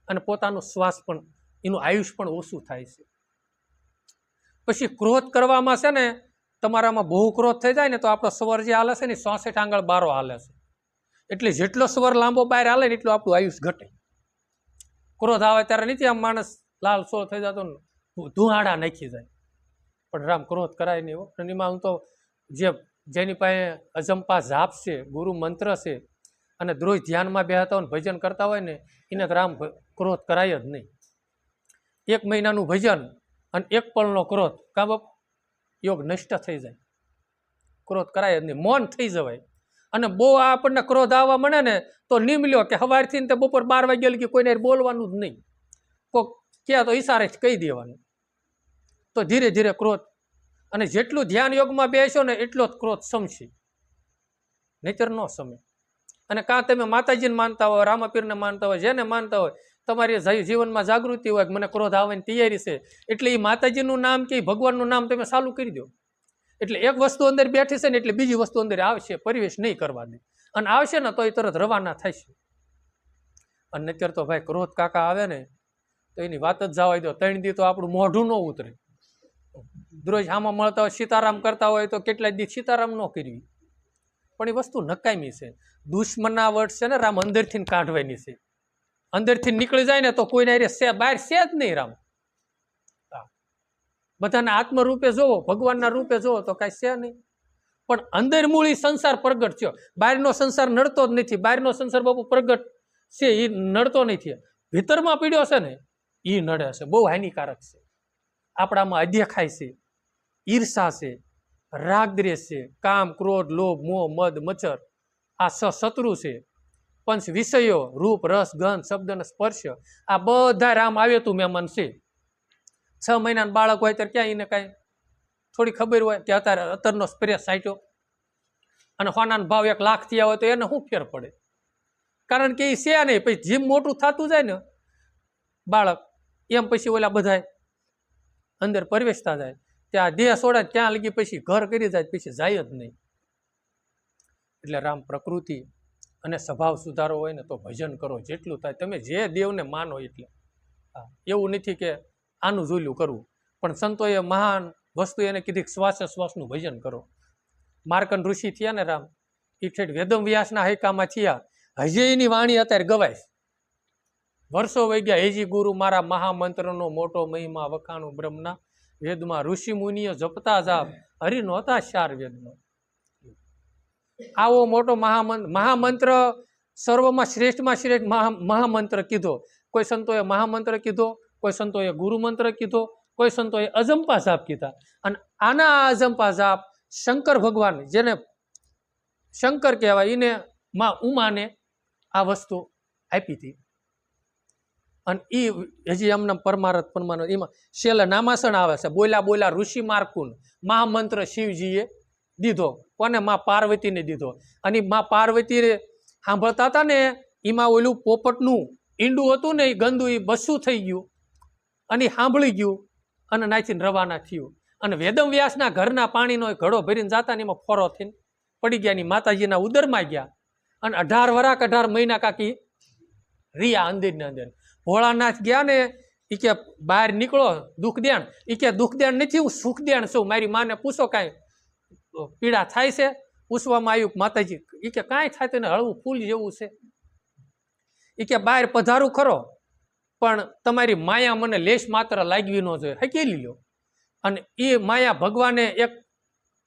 અને પોતાનો શ્વાસ પણ, એનું આયુષ પણ ઓછું થાય છે. પછી ક્રોધ કરવામાં છે ને, તમારામાં બહુ ક્રોધ થઈ જાય ને તો આપણો સ્વર જે હાલે છે ને 66 આંગળ બારો હાલે છે. એટલે જેટલો સ્વર લાંબો બહાર હાલે ને એટલું આપણું આયુષ ઘટે. ક્રોધ આવે ત્યારે નથી આમ માણસ લાલ સો થઈ જતો ને ધુહાડા નાખી જાય, પણ રામ ક્રોધ કરાય નહીં. અને એમાં હું તો જેની પાસે અજંપા જાપ છે, ગુરુ મંત્ર છે અને દ્રોહ ધ્યાનમાં બેહતા હોય ને ભજન કરતા હોય ને, એને તો રામ ક્રોધ કરાય જ નહીં. 1 મહિનાનું ભજન અને 1 પળનો ક્રોધ, કા બાપ યોગ નષ્ટ થઈ જાય. ક્રોધ કરાય જ નહીં, મૌન થઈ જવાય. અને બહુ આપણને ક્રોધ આવવા મળે ને તો નિમલ્યો કે સવારથી તે બપોર 12 વાગ્યા લગી કોઈને બોલવાનું જ નહીં. કોક ક્યાં તો ઈશારે કહી દેવાનું, તો ધીરે ધીરે ક્રોધ. અને જેટલું ધ્યાન યોગમાં બેસો ને એટલો જ ક્રોધ સમશે, નહીતર ન સમે. અને કાં તમે માતાજીને માનતા હોય, રામાપીરને માનતા હોય, જેને માનતા હોય, તમારી જીવનમાં જાગૃતિ હોય કે મને ક્રોધ આવવાની તૈયારી છે, એટલે એ માતાજીનું નામ કે ભગવાનનું નામ તમે ચાલુ કરી દો. એટલે એક વસ્તુ અંદર બેઠી છે ને એટલે બીજી વસ્તુ અંદર આવશે, પરિવેશ નહીં કરવા દે. અને આવશે ને તો એ તરત રવાના થશે. અને અત્યારે તો ભાઈ ક્રોધ કાકા આવે ને તો એની વાત જ જવા દો. 3 દી તો આપણું મોઢું ન ઉતરે. રોજ આમાં મળતા હોય, સીતારામ કરતા હોય તો કેટલાય દી સીતારામ ન કરવી. પણ એ વસ્તુ નકામી છે. દુશ્મનના વર્ડ છે ને રામ અંદરથી કાઢવાની છે. અંદરથી નીકળી જાય ને તો કોઈને બહાર છે જ નહીં રામ. બધાના આત્મરૂપે જોવો, ભગવાનના રૂપે જોવો તો કાંઈ છે નહીં. પણ અંદર મૂળી સંસાર પ્રગટ થયો. બહારનો સંસાર નડતો જ નથી. બહારનો સંસાર બાપુ પ્રગટ છે એ નડતો નથી. ભીતરમાં પીડ્યો છે ને એ નડે છે, બહુ હાનિકારક છે. આપણામાં અધ્યખાય છે, ઈર્ષા છે, રાગદ્વેષ છે, કામ, ક્રોધ, લોભ, મોહ, મદ, મચ્છર, આ શત્રુ છે. પંચ વિષયો, રૂપ, રસ, ગંધ, શબ્દ અને સ્પર્શ, આ બધા રામ આવ્યું તું મહેમાન છે. 6 મહિનાનું બાળક હોય ત્યારે ક્યાં એને કાંઈ થોડી ખબર હોય કે અત્યારનો સ્પ્રે સાઈટ્યો અને સોનાનો ભાવ 1 લાખ થયા હોય તો એને શું ફેર પડે? કારણ કે એ છે નહીં. પછી જેમ મોટું થતું જાય ને બાળક, એમ પછી ઓલા બધાય અંદર પ્રવેશતા જાય. ત્યાં દેહ છોડે ત્યાં લગી પછી ઘર કરી જાય, પછી જાય જ નહીં. એટલે રામ પ્રકૃતિ અને સ્વભાવ સુધારો હોય ને તો ભજન કરો જેટલું થાય. તમે જે દેવને માનો એટલે. હા, એવું નથી કે આનું જોયેલું કરવું, પણ સંતોએ મહાન વસ્તુ એને કીધી શ્વાસે શ્વાસનું ભજન કરો. માર્કંડ ઋષિ થયા ને રામ, એ ઠેઠ વેદમ વ્યાસના હૈકામાં થયા. હજી એની વાણી અત્યારે ગવાય. વર્ષો વહી ગયા. હેજી ગુરુ મારા મહામંત્રનો મોટો મહિમા વખાણું બ્રહ્મના વેદમાં, ઋષિ મુનિઓ જપતા જાપ હરિનો હતા 4 વેદમાં. આવો મોટો મહામંત્ર સર્વમાં શ્રેષ્ઠમાં શ્રેષ્ઠ મહામંત્ર કીધો. કોઈ સંતોએ મહામંત્ર કીધો, કોઈ સંતોએ ગુરુ મંત્ર કીધો, કોઈ સંતોએ અજંપા જાપ કીધા. અને આના અજંપા જાપ શંકર ભગવાન, જેને શંકર કહેવાય, એને માં ઉમાને આ વસ્તુ આપી હતી. અને એ હજી એમને પરમારથ એમાં છેલ્લે નામાસણ આવે છે. બોલ્યા બોલ્યા ઋષિ માર્કુન મહામંત્ર શિવજીએ દીધો. કોને? માં પાર્વતીને દીધો. અને માં પાર્વતી સાંભળતા હતા ને, એમાં ઓલું પોપટનું ઈંડું હતું ને એ ગંદુ, એ બસું થઈ ગયું અને સાંભળી ગયું અને નાચીને રવાના થયું. અને વેદમ વ્યાસના ઘરના પાણીનો ઘડો ભરીને જતા ને એમાં ફોરો થઈને પડી ગયા. ની માતાજીના ઉદરમાં ગયા અને 18 વરાક 18 મહિના કાકી રિયા અંદર ને અંદર. ભોળાનાથ ગયા ને એ કે બહાર નીકળો દુઃખ દેણ, એ કે દુઃખ દેણ નથી, હું સુખ દેણ છું, મારી માને પૂછો કાંઈ પીડા થાય છે? પૂછવામાં આવ્યું માતાજી, એ કે કાંઈ થાય તેને હળવું ફૂલ જેવું છે. એ કે બહાર પધારું ખરો, પણ તમારી માયા મને લેશ માત્ર લાગવી ન જોઈએ, હકેલી લો. અને એ માયા ભગવાને એક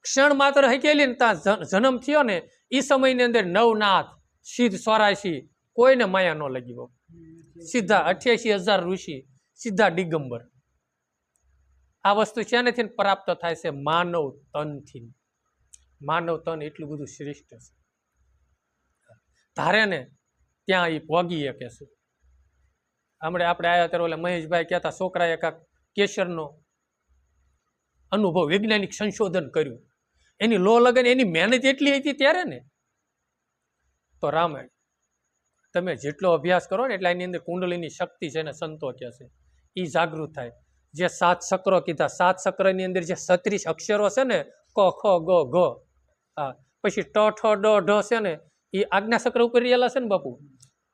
ક્ષણ માત્ર હકેલી ને ત્યાં જન્મ થયો ને એ સમયની અંદર નવનાથ સિદ્ધ 84 કોઈને માયા ન લાગી. સીધા 88,000 ઋષિ સીધા દિગંબર. આ વસ્તુ શેનેથી પ્રાપ્ત થાય છે? માનવ તનથી. માનવ તન એટલું બધું શ્રેષ્ઠ છે, ધારે ને ત્યાં એ પોગી શકે છે. હમણાં આપણે આવ્યા ત્યારે ઓલા મહેશભાઈ કહેતા છોકરાએ કાંક કેસરનો અનુભવ વૈજ્ઞાનિક સંશોધન કર્યું, એની લો લગન એની મહેનત એટલી હતી ત્યારે ને. તો રામાયણ તમે જેટલો અભ્યાસ કરો ને એટલે એની અંદર કુંડલીની શક્તિ છે ને સંતો કહે છે એ જાગૃત થાય. જે 7 ચક્રો કીધા, 7 ચક્રની અંદર જે 36 અક્ષરો છે ને, ક ખ ગ ઘ, હા, પછી ટ ઠ ડ ઢ છે ને એ આજ્ઞા ચક્ર ઉપર રિયેલા છે ને બાપુ.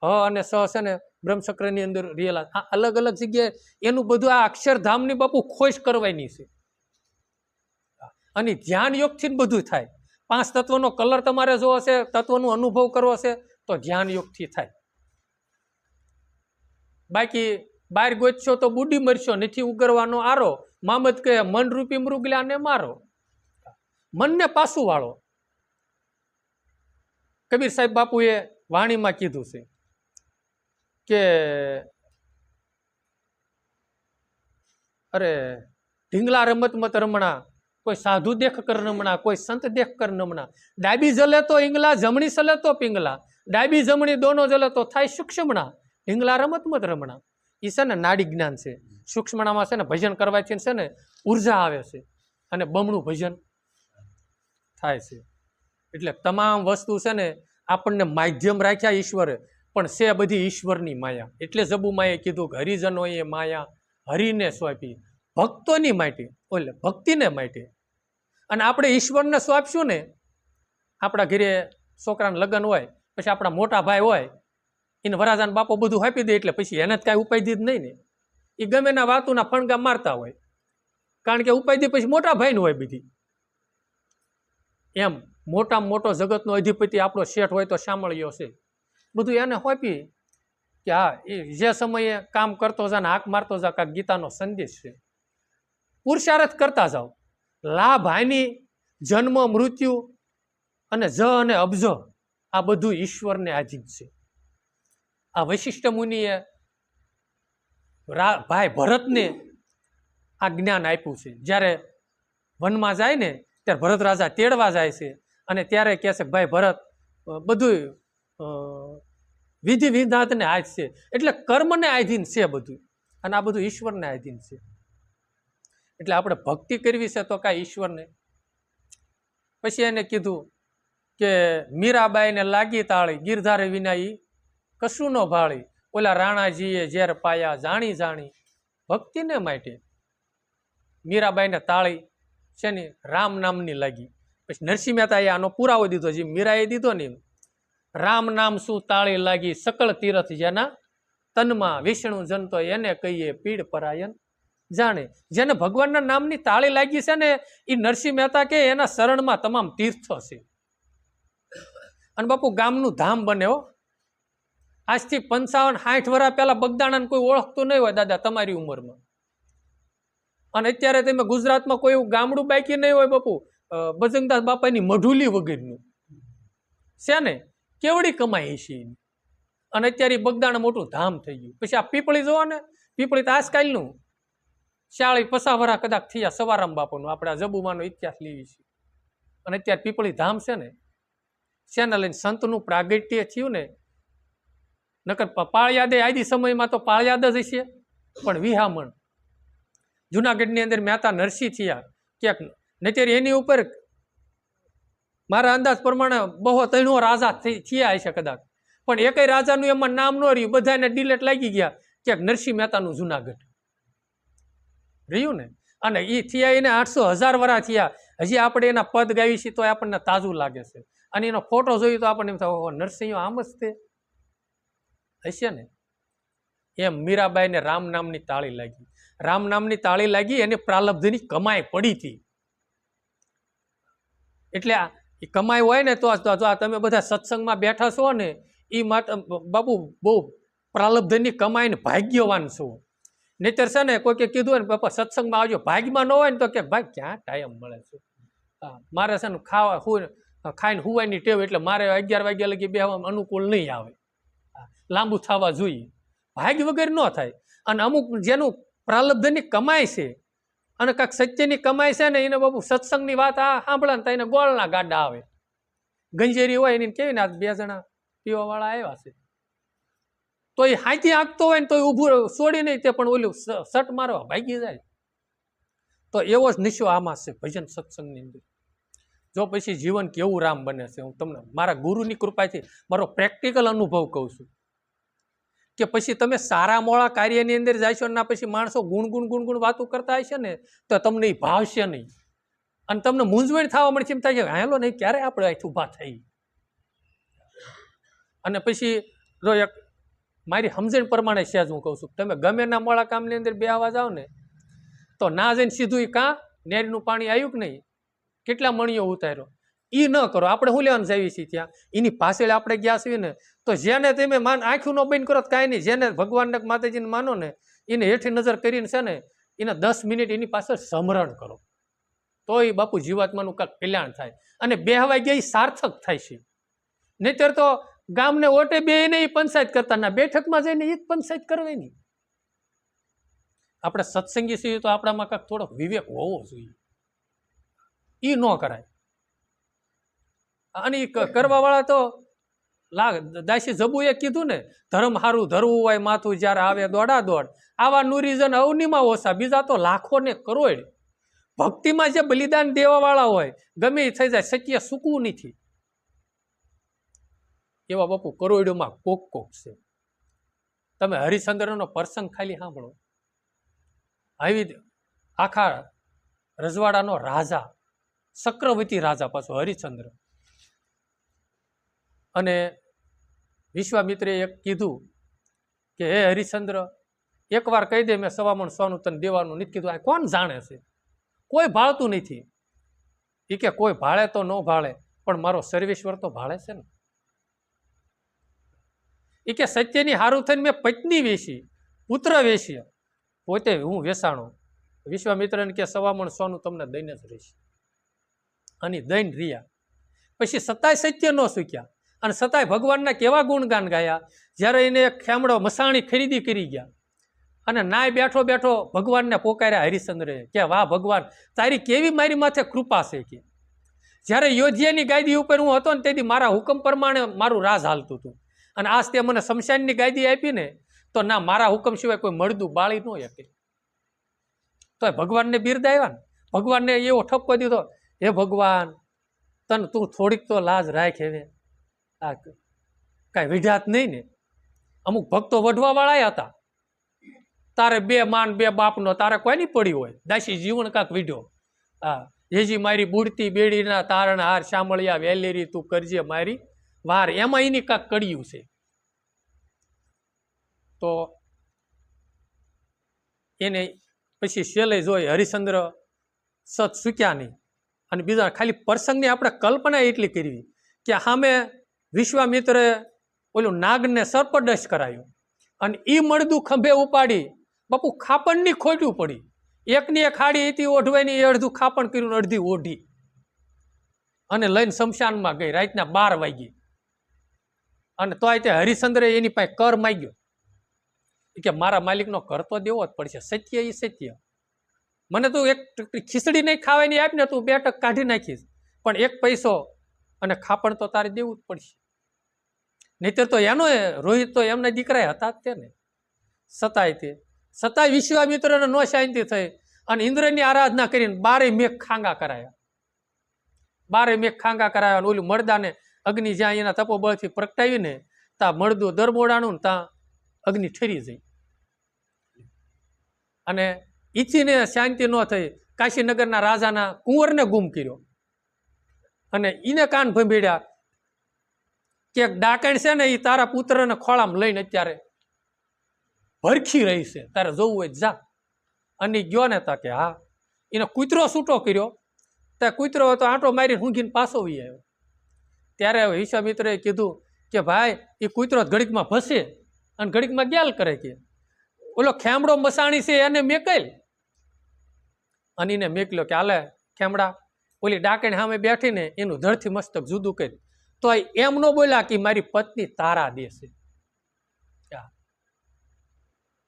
હ અને સ છે ને બ્રહ્મચક્રની અંદર રિયેલા. આ અલગ અલગ જગ્યાએ એનું બધું આ અક્ષરધામની બાપુ ખોજ કરવાની છે. અને ધ્યાન યોગથી બધું થાય. 5 તત્વનો કલર તમારે જોવો છે, તત્વનો અનુભવ કરવો છે તો ધ્યાન યોગથી થાય. બાકી બહાર ગોતશો તો બુડી મરશો, નથી ઉગરવાનો આરો. મામદ કહે મન રૂપી મૃગલાને મારો, મનને પાછું વાળો. કબીર સાહેબ બાપુએ વાણીમાં કીધું છે કે અરે ઢીંગલા રમત મત રમણા, કોઈ સાધુ દેખ કર નમણા, કોઈ સંત દેખ કર નમણા. ડાબી જલે તો ઈંગલા, જમણી સલે તો પિંગલા, ડાબી જમણી દોનો જલે તો થાય સૂક્ષ્મણા. ઢીંગલા રમત મત રમણા એ છે ને નાડી જ્ઞાન છે. સૂક્ષ્મણામાં છે ને ભજન કરવાથી છે ને ઉર્જા આવે છે અને બમણું ભજન થાય છે. એટલે તમામ વસ્તુ છે ને આપણને માધ્યમ રાખ્યા ઈશ્વરે, પણ છે બધી ઈશ્વરની માયા. એટલે જબુમાએ કીધું કે હરિજનોએ માયા હરિને સોંપી, ભક્તોની માટે, એટલે ભક્તિને માટે. અને આપણે ઈશ્વરને સોંપશું ને, આપણા ઘરે છોકરાના લગ્ન હોય, પછી આપણા મોટા ભાઈ હોય એને વરાજાન બાપો બધું આપી દે, એટલે પછી એને જ કાંઈ ઉપાધિ જ નહીં ને. એ ગમે ના વાતુના ફણગા મારતા હોય, કારણ કે ઉપાધિ પછી મોટા ભાઈને હોય બધી. એમ મોટામાં મોટો જગતનો અધિપતિ આપણો શેઠ હોય તો સાંભળ્યો છે, બધું એને હોપી કે હા એ જે સમયે કામ કરતો જા ને હાક મારતો જા, કાંક ગીતાનો સંદેશ છે. પુરુષાર્થ કરતા જાઓ. લાભ હાનિ, જન્મ મૃત્યુ અને જ અને અબજ આ બધું ઈશ્વરને આધીન છે. આ વશિષ્ઠ મુનિએ ભાઈ ભરતને આ જ્ઞાન આપ્યું છે. જ્યારે વનમાં જાય ને ત્યારે ભરત રાજા તેડવા જાય છે અને ત્યારે કહે છે ભાઈ ભરત બધું વિધિ વિધાનને હાથ છે, એટલે કર્મને આધીન છે બધું, અને આ બધું ઈશ્વરને આધીન છે. એટલે આપણે ભક્તિ કરવી છે તો કાંઈ ઈશ્વરને. પછી એને કીધું કે મીરાબાઈને લાગી તાળી, ગિરધારે વિના ઈ કશું ન ભાળી. ઓલા રાણાજીએ ઝેર પાયા જાણી જાણી, ભક્તિને માટે. મીરાબાઈને તાળી શેની? રામ નામની લાગી. પછી નરસિંહ મહેતાએ આનો પુરાવો દીધો, જે મીરાએ દીધો ને, રામ નામ શું તાળી લાગી, સકળ તીરથ જેના તનમાં, વિષ્ણુ જનતો એને કહીએ પીડ પરાયણ જાણે. જેને ભગવાનના નામની તાળી લાગી છે ને એ નરસિંહ મહેતા કે એના શરણમાં તમામ તીર્થો છે. અને બાપુ ગામનું ધામ બને હો. આજથી 55-60 વર્ષ પહેલા બગદાણાને કોઈ ઓળખતું નહીં હોય દાદા તમારી ઉંમરમાં. અને અત્યારે તમે ગુજરાતમાં કોઈ એવું ગામડું બાકી નહીં હોય બાપુ બજરંગદાસ બાપાની મઢુલી વગરનું છે ને, કેવડી કમાઈ છે એની. અને અત્યારે બગદાણા મોટું ધામ થઈ ગયું. પછી આ પીપળી જોવો ને, પીપળી તો આજકાલનું 40-50 વર્ષ કદાચ થયા સવારામ બાપુનું, આપણે આ જબુમાનો ઇતિહાસ લેવી છે. અને અત્યારે પીપળી ધામ છે ને, શેના લઈને સંતનું પ્રાગટ્ય થયું ને. નકર પાળિયાદે આદિ સમયમાં તો પાળિયાદ જ હશે, પણ વિહામણ જુનાગઢની અંદર મહેતા નરસિંહ થયા ક્યાંક, નહીતર એની ઉપર મારા અંદાજ પ્રમાણે બહુ 3 રાજા થયા હશે કદાચ, પણ એકેય રાજાનું એમાં નામ ન રહ્યું, બધાને ડિલેટ લાગી ગયા ક્યાંક નરસિંહ મહેતાનું જુનાગઢ રહ્યું ને. અને એ થયા એને 800-1000 વર્ષ થયા. હજી આપણે એના પદ ગાવી છીએ તો આપણને તાજું લાગે છે. અને એનો ફોટો જોયું તો આપણને એમ થાય નરસિંહ આમ જ તે હશે ને. એમ મીરાબાઈને રામ નામની તાળી લાગી. રામ નામની તાળી લાગી એને પ્રાલબ્ધની કમાઈ પડી હતી. એટલે એ કમાઈ હોય ને તો તમે બધા સત્સંગમાં બેઠા છો ને એ માટે બાપુ બહુ પ્રાલબ્ધની કમાઈને ભાગ્યવાન છો. નહીતર છે ને કોઈ કીધું હોય ને બાપા સત્સંગમાં આવજો, ભાગ્યમાં ન હોય ને તો કે ભાઈ ક્યાં ટાઈમ મળે છે. હા, મારે છે ને ખાઈને હુવાની ટેવ, એટલે મારે 11 વાગ્યા લગી બેસવામાં અનુકૂળ નહીં આવે, લાંબુ થવા જોઈએ. ભાગ્ય વગર ન થાય. અને અમુક જેનું પ્રાલબ્ધની કમાઈ છે અને કાંઈક સત્યની કમાઈ છે ને એને બાપુ સત્સંગની વાત સાંભળે ને તો એને ગોળના ગાડા આવે. ગંજેરી હોય એને કેવી ને 2 જણા પીવાવાળા આવ્યા છે તો એ હાથી આંકતો હોય ને તો ઊભું છોડી નહીં, તે પણ ઓલું સટ મારવા ભાગી જાય. તો એવો જ નિશો આમાં છે ભજન સત્સંગની અંદર. જો પછી જીવન કેવું રામ બને છે, હું તમને મારા ગુરુની કૃપાથી મારો પ્રેક્ટિકલ અનુભવ કહું છું કે પછી તમે સારા મોળા કાર્યની અંદર જશો ને પછી માણસો ગુણગુણ વાતો કરતા હશે ને તો તમને એ ભાવશે નહીં અને તમને મૂંઝવણ થવા મળશે. એમ થાય છે હાલો નહીં ક્યારે આપણે અહીંથી ઊભા થઈ. અને પછી જો એક મારી સમજણ પ્રમાણે છે જ હું કહું છું, તમે ગમે ના મોળા કામની અંદર બેહવા જાઓ ને તો ના જઈને સીધું કાં નેરનું પાણી આવ્યું કે નહીં, કેટલા મણીઓ ઉતાર્યો, એ ન કરો. આપણે શું લેવાનું જઈએ છીએ ત્યાં એની પાછળ આપણે ગયા છીએ ને તો જેને તમે આંખું ન બંધ કરો કાંઈ નહીં, જેને ભગવાનને માતાજીને માનો ને એને હેઠી નજર કરીને છે ને એને 10 મિનિટ એની પાછળ સ્મરણ કરો તો એ બાપુ જીવાત્માનું કાંઈક કલ્યાણ થાય અને બેહવા ગયા એ સાર્થક થાય છે. નહીતર તો ગામને ઓટે બે નહીં પંચાયત કરતા, ના બેઠકમાં જઈને એ જ પંચાયત કરવાની. આપણે સત્સંગી છીએ તો આપણામાં કાંઈક થોડોક વિવેક હોવો જોઈએ, એ ન કરાય. અને કરવા વાળા તો દાસી જબુએ કીધું ને, ધર્મ હારું ધરવું હોય માથું જ્યારે આવે દોડા દોડ, આવા નુરીજન અવનીમાં ઓછા, બીજા તો લાખો ને કરોડ. ભક્તિમાં જે બલિદાન દેવા વાળા હોય ગમે એ થઈ જાય, સત્ય સૂકવું નથી. એવા બાપુ કરોડોમાં કોક છે. તમે હરિશ્ચંદ્રનો પ્રસંગ ખાલી સાંભળો. આવી આખા રજવાડાનો રાજા, ચક્રવર્તી રાજા પાછો હરિશ્ચંદ્ર, અને વિશ્વામિત્રે એક કીધું કે હે હરિશ્ચંદ્ર, એકવાર કહી દે મેં 1.25 મણ સોનું તને દેવાનું નથી કીધું, આ કોણ જાણે છે, કોઈ ભાળતું નથી. એ કે કોઈ ભાળે તો ન ભાળે પણ મારો સર્વેશ્વર તો ભાળે છે ને. એ કે સત્યની હારું થઈને મેં પત્ની વેચી, પુત્ર વેચ્યા, પોતે હું વેસાણો. વિશ્વામિત્રને કે 1.25 મણ સોનું તમને દઈને જ રહીશ. અને દઈને રહ્યા પછી સતાય સત્ય ન સૂક્યા અને સતાય ભગવાનના કેવા ગુણગાન ગાયા. જ્યારે એને એક ખેમડો મસાણી ખરીદી કરી ગયા અને નાય બેઠો બેઠો ભગવાનને પોકાર્યા હરિશ્ચંદ્રે કે વાહ ભગવાન, તારી કેવી મારી માથે કૃપા છે. કે જ્યારે યોધ્યાની ગાદી ઉપર હું હતો ને તેથી મારા હુકમ પ્રમાણે મારું રાજ હાલતું હતું, અને આજ તે મને શમશાનની ગાદી આપી ને તો ના મારા હુકમ સિવાય કોઈ મળદું બાળી ન શકે. તો ભગવાનને બિરદાવ્યા ને, ભગવાનને એવો ઠપકો દીધો, હે ભગવાન તને તું થોડીક તો લાજ રાખ, હવે આ કાંઈ વિઢાત નહીં ને. અમુક ભક્તો વઢવા વાળા હતા, તારે 2 માન 2 બાપનો તારે કોઈ નહીં પડી હોય, દાસી જીવન કાંક વિઢ્યો. હા, હેજી મારી બુડતી બેડીના તારણ હાર, શામળિયા વેલેરી તું કરજે મારી વાર, એમાં એની કાંક કડિયું છે. તો એને પછી છેલ્લે જોઈ હરિશ્ચંદ્ર સત સૂક્યા નહીં. અને બીજા ખાલી પ્રસંગની આપણે કલ્પના એટલી કરવી કે સામે વિશ્વામિત્રે ઓલું નાગને સર્પદંશ કરાયો અને એ મળદું ખંભે ઉપાડી બાપુ ખાપણની ખોટું પડી. એકની એક હાડી હતી ઓઢવાની, એ અડધું ખાપણ કર્યું, અડધી ઓઢી અને લઈને શમશાનમાં ગઈ રાતના 12 વાગે. અને તોય તે હરિશ્ચંદ્રે એની પાસે કર માગ્યો કે મારા માલિકનો કર તો દેવો જ પડશે, સત્ય એ સત્ય, મને તું એક ખીચડી નહીં ખાવાની આપ ને તું 2 ટક કાઢી નાખીશ, પણ 1 પૈસો અને ખાપણ તો તારે દેવું જ પડશે. નહીતર તો એનો રોહિત તો એમના દીકરા હતા જ તે ને. સતાય વિશ્વામિત્રને નો શાંતિ થઈ અને ઇન્દ્રની આરાધના કરીને 12 મેઘ ખાંગા કરાયા. 12 મેઘ ખાંગા કરાયા. ઓલું મળદાને અગ્નિ જ્યાં એના તપોબળથી પ્રગટાવીને ત્યાં મળદું દરમોડાનું ને ત્યાં અગ્નિ ઠરી જઈ. અને ઈચ્છીને શાંતિ ન થઈ, કાશીનગરના રાજાના કુંવરને ગુમ કર્યો અને એને કાન ભંભેડ્યા કે ડાકણ છે ને એ તારા પુત્રને ખોળામાં લઈને અત્યારે ભરખી રહી છે, તારે જોવું હોય જા. અને ગયો ને તા કે હા. એને કૂતરો છૂટો કર્યો, ત્યાં કૂતરો હતો આંટો મારીને ઊંઘીને પાછો વી આવ્યો. ત્યારે વિશ્વામિત્રએ કીધું કે ભાઈ એ કૂતરો ઘડીકમાં ફસે અને ઘડીકમાં ગ્યાલ કરે કે ઓલો ખેમડો મસાણી છે એને મેકેલ. અને એને મેકલ્યો કે હાલે ખેમડા ઓલી ડાકણ સામે બેઠીને એનું ધરથી મસ્તક જુદું કરી. તો એમ ન બોલ્યા કે મારી પત્ની તારા દેશે,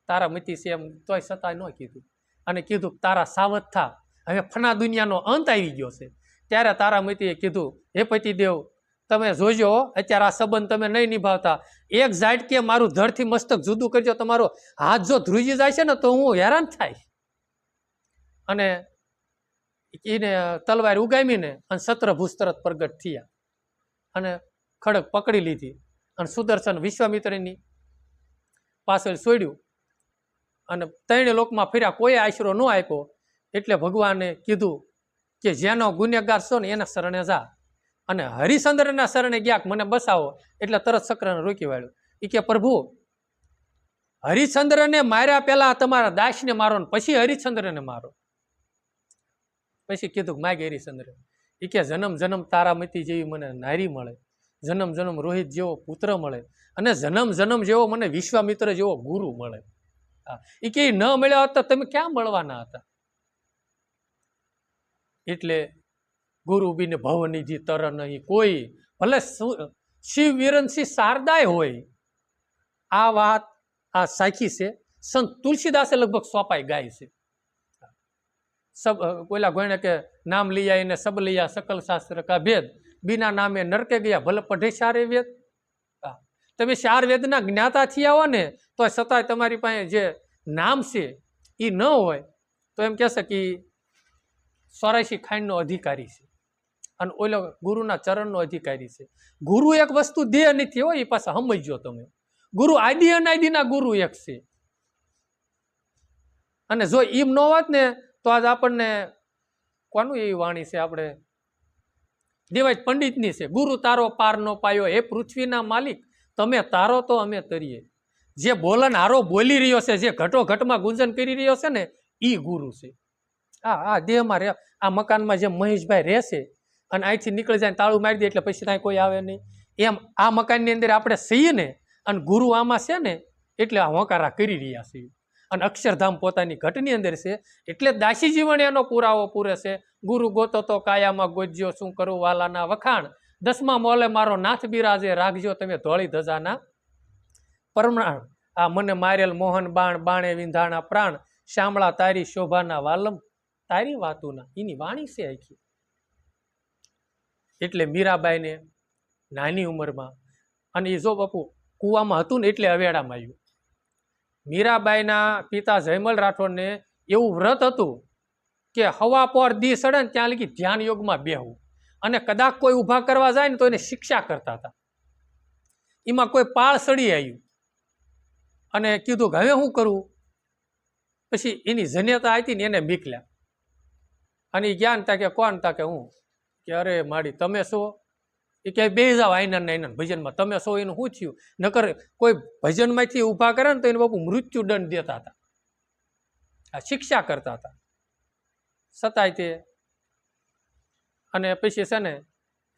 તારા મતી છે એમ, તોય છતાંય ન કીધું. અને કીધું તારા સાવધ થા, હવે ફના દુનિયાનો અંત આવી ગયો છે. ત્યારે તારા મતીએ કીધું હે પતિદેવ તમે જોજો અત્યારે આ સંબંધ તમે નહીં નિભાવતા, એક ઝાટ કે મારું ધરથી મસ્તક જુદું કરજો, તમારો હાથ જો ધ્રુજી જાય છે ને તો હું હેરાન થાય. અને એને તલવાર ઉગામીને અને શત્રુભુજ તરત પ્રગટ થયા અને ખડક પકડી લીધી અને સુદર્શન વિશ્વામિત્રની પાછળ છોડ્યું અને ત્રણે લોકમાં ફર્યા, કોઈ આશરો ન આપ્યો. એટલે ભગવાને કીધું કે જેનો ગુનેગાર છો ને એના શરણે જા. અને હરિશ્ચંદ્રના શરણે ગયા મને બસાવો. એટલે તરત શક્રને રોકી વાળ્યું. એ કે પ્રભુ હરિશ્ચંદ્રને માર્યા પહેલા તમારા દાસને મારો ને પછી હરિશ્ચંદ્રને મારો. પછી કીધું માગે હરિશ્ચંદ્ર. એ કે જન્મ જન્મ તારામતી જેવી મને નારી મળે, જન્મ જન્મ રોહિત જેવો પુત્ર મળે, અને જન્મ જન્મ જેવો મને વિશ્વામિત્ર જેવો ગુરુ મળે. એ કે ન મળ્યા હોત તો તમે ક્યાં મળવાના હતા? એટલે ગુરુ બીને ભવનિધિ તર નહીં કોઈ, ભલે શિવ વિરનસિંહ શારદાય હોય. આ વાત આ સાખી છે, સંત તુલસીદાસે લગભગ સોપાઈ ગાય છે. સબ બોલા ગોયણે કે નામ लिया इन्हें सब लिया सकल शास्त्र का भेद, बिना नामे नरके गया भले पढ़े सारे वेद. તમે 4 વેદના જ્ઞાતા થયા હો ને તો છતાંય તમારી પાસે જે નામ છે એ ન હોય તો એમ કહેશે કે 84 ખાંડનો અધિકારી છે અને ઓલો ગુરુના ચરણનો અધિકારી છે. ગુરુ એક વસ્તુ દેહ નથી હોય, એ પાછા સમજજો તમે. ગુરુ આદિ અનાદિના ગુરુ એક છે. અને જો એમ ન હોત ને તો આજ આપણને કોનું એવી વાણી છે આપણે દેવાજ પંડિતની છે, ગુરુ તારો પાર નો પાયો, હે પૃથ્વીના માલિક તમે તારો તો અમે તરીએ. જે બોલન હારો બોલી રહ્યો છે, જે ઘટો ઘટમાં ગુંજન કરી રહ્યો છે ને એ ગુરુ છે. આ દેહમાં રે, આ મકાનમાં જેમ મહેશભાઈ રહેશે અને અહીંથી નીકળી જાય તાળું મારી દે એટલે પછી ત્યાં કોઈ આવે નહીં, એમ આ મકાનની અંદર આપણે સહીએ ને અને ગુરુ આમાં છે ને એટલે આ હોંકારા કરી રહ્યા છીએ. અને અક્ષરધામ પોતાની ઘટની અંદર છે એટલે દાસી જીવન એનો પુરાવો પૂરે છે. ગુરુ ગોતો તો કાયામાં ગોજ્યો, શું કરું વાલાના વખાણ, 10મા મોલે મારો નાથ બિરાજે, રાખજો તમે ધોળી ધજાના પરમાણ. આ મને મારેલ મોહન બાણ, બાણે વિંધાણા પ્રાણ, શામળા તારી શોભાના વાલમ, તારી વાતુના. એની વાણી છે આખી. એટલે મીરાબાઈને નાની ઉંમરમાં, અને એ જો બાપુ કુવામાં હતું ને એટલે અવેડામાં આવ્યું. મીરાબાઈના પિતા જયમલ રાઠોડને એવું વ્રત હતું કે હવા પર દી સડે ને ત્યાં લગી ધ્યાન યોગમાં બેહવું, અને કદાચ કોઈ ઊભા કરવા જાય ને તો એને શિક્ષા કરતા હતા. એમાં કોઈ પાળ સડી આવ્યું અને કીધું કે હવે શું કરવું? પછી એની જન્યતા હતી ને એને બીકલ્યા અને એ જ્ઞાન તા કે કોણ? તા કે હું. કે અરે માડી તમે શું? એ ક્યાંય બે જાવ આઈના આઈના ભજનમાં, તમે શું એનું શું થયું? નકર કોઈ ભજનમાંથી ઊભા કરે ને તો એને બાપુ મૃત્યુ દંડ દેતા હતા, આ શિક્ષા કરતા હતા. છતાંય તે અને પછી છે ને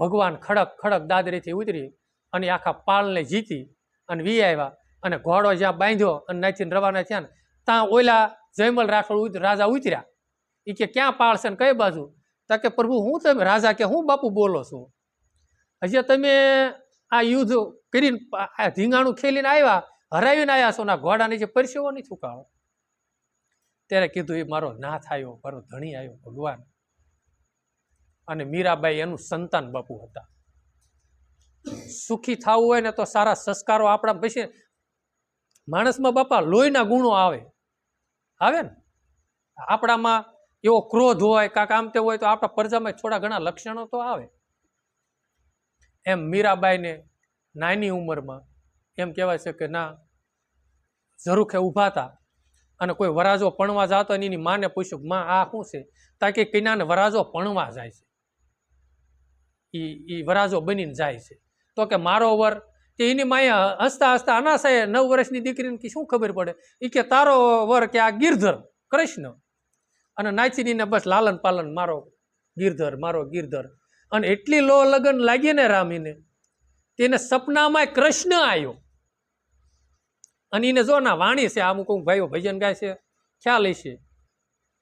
ભગવાન ખડક ખડક દાદરીથી ઉતરી અને આખા પાળને જીતી અને વી આવ્યા અને ઘોડો જ્યાં બાંધ્યો અને નાચીને રવાના થયા ને ત્યાં ઓલા જયમલ રાઠોડ રાજા ઉતર્યા. એ કે ક્યાં પાળ છે ને કઈ બાજુ? તા કે પ્રભુ હું તમે? રાજા કે હું બાપુ બોલો છું? હજી તમે આ યુદ્ધ કરીને આ ધીંગાણું ખેલીને આવ્યા, હરાવીને આવ્યા છો, ના ઘોડા નીચે પરસેવો નહીં થૂકાવો. ત્યારે કીધું એ મારો નાથ આવ્યો, મારો ધણી આવ્યો ભગવાન. અને મીરાબાઈ એનું સંતાન બાપુ હતા. સુખી થવું હોય ને તો સારા સંસ્કારો આપણા, પછી માણસમાં બાપા લોહીના ગુણો આવે ને. આપણામાં એવો ક્રોધ હોય કાંક આમ તે હોય તો આપણા પ્રજામાં થોડા ઘણા લક્ષણો તો આવે. એમ મીરાબાઈને નાની ઉંમરમાં એમ કહેવાય છે કે ના ઝરૂખે ઊભા હતા અને કોઈ વરાજો પણવા જતો અને એની માને પૂછ્યું માં આ શું છે? તાકે કન્યાને વરાજો પણવા જાય છે, એ વરાજો બનીને જાય છે. તો કે મારો વર તે એની માએ હસતા હસતા અનાસાએ 9 વર્ષની દીકરીને કે શું ખબર પડે, એ કે તારો વર કે આ ગિરધર કૃષ્ણ, અને નાચીને બસ લાલન પાલન મારો ગિરધર. અને એટલી લો લગન લાગી ને રામીને, તેને સપનામાં કૃષ્ણ આવ્યો. અને એને જો ના વાણી છે, અમુક ભાઈઓ ભજન ગાય છે, ખ્યાલ હશે.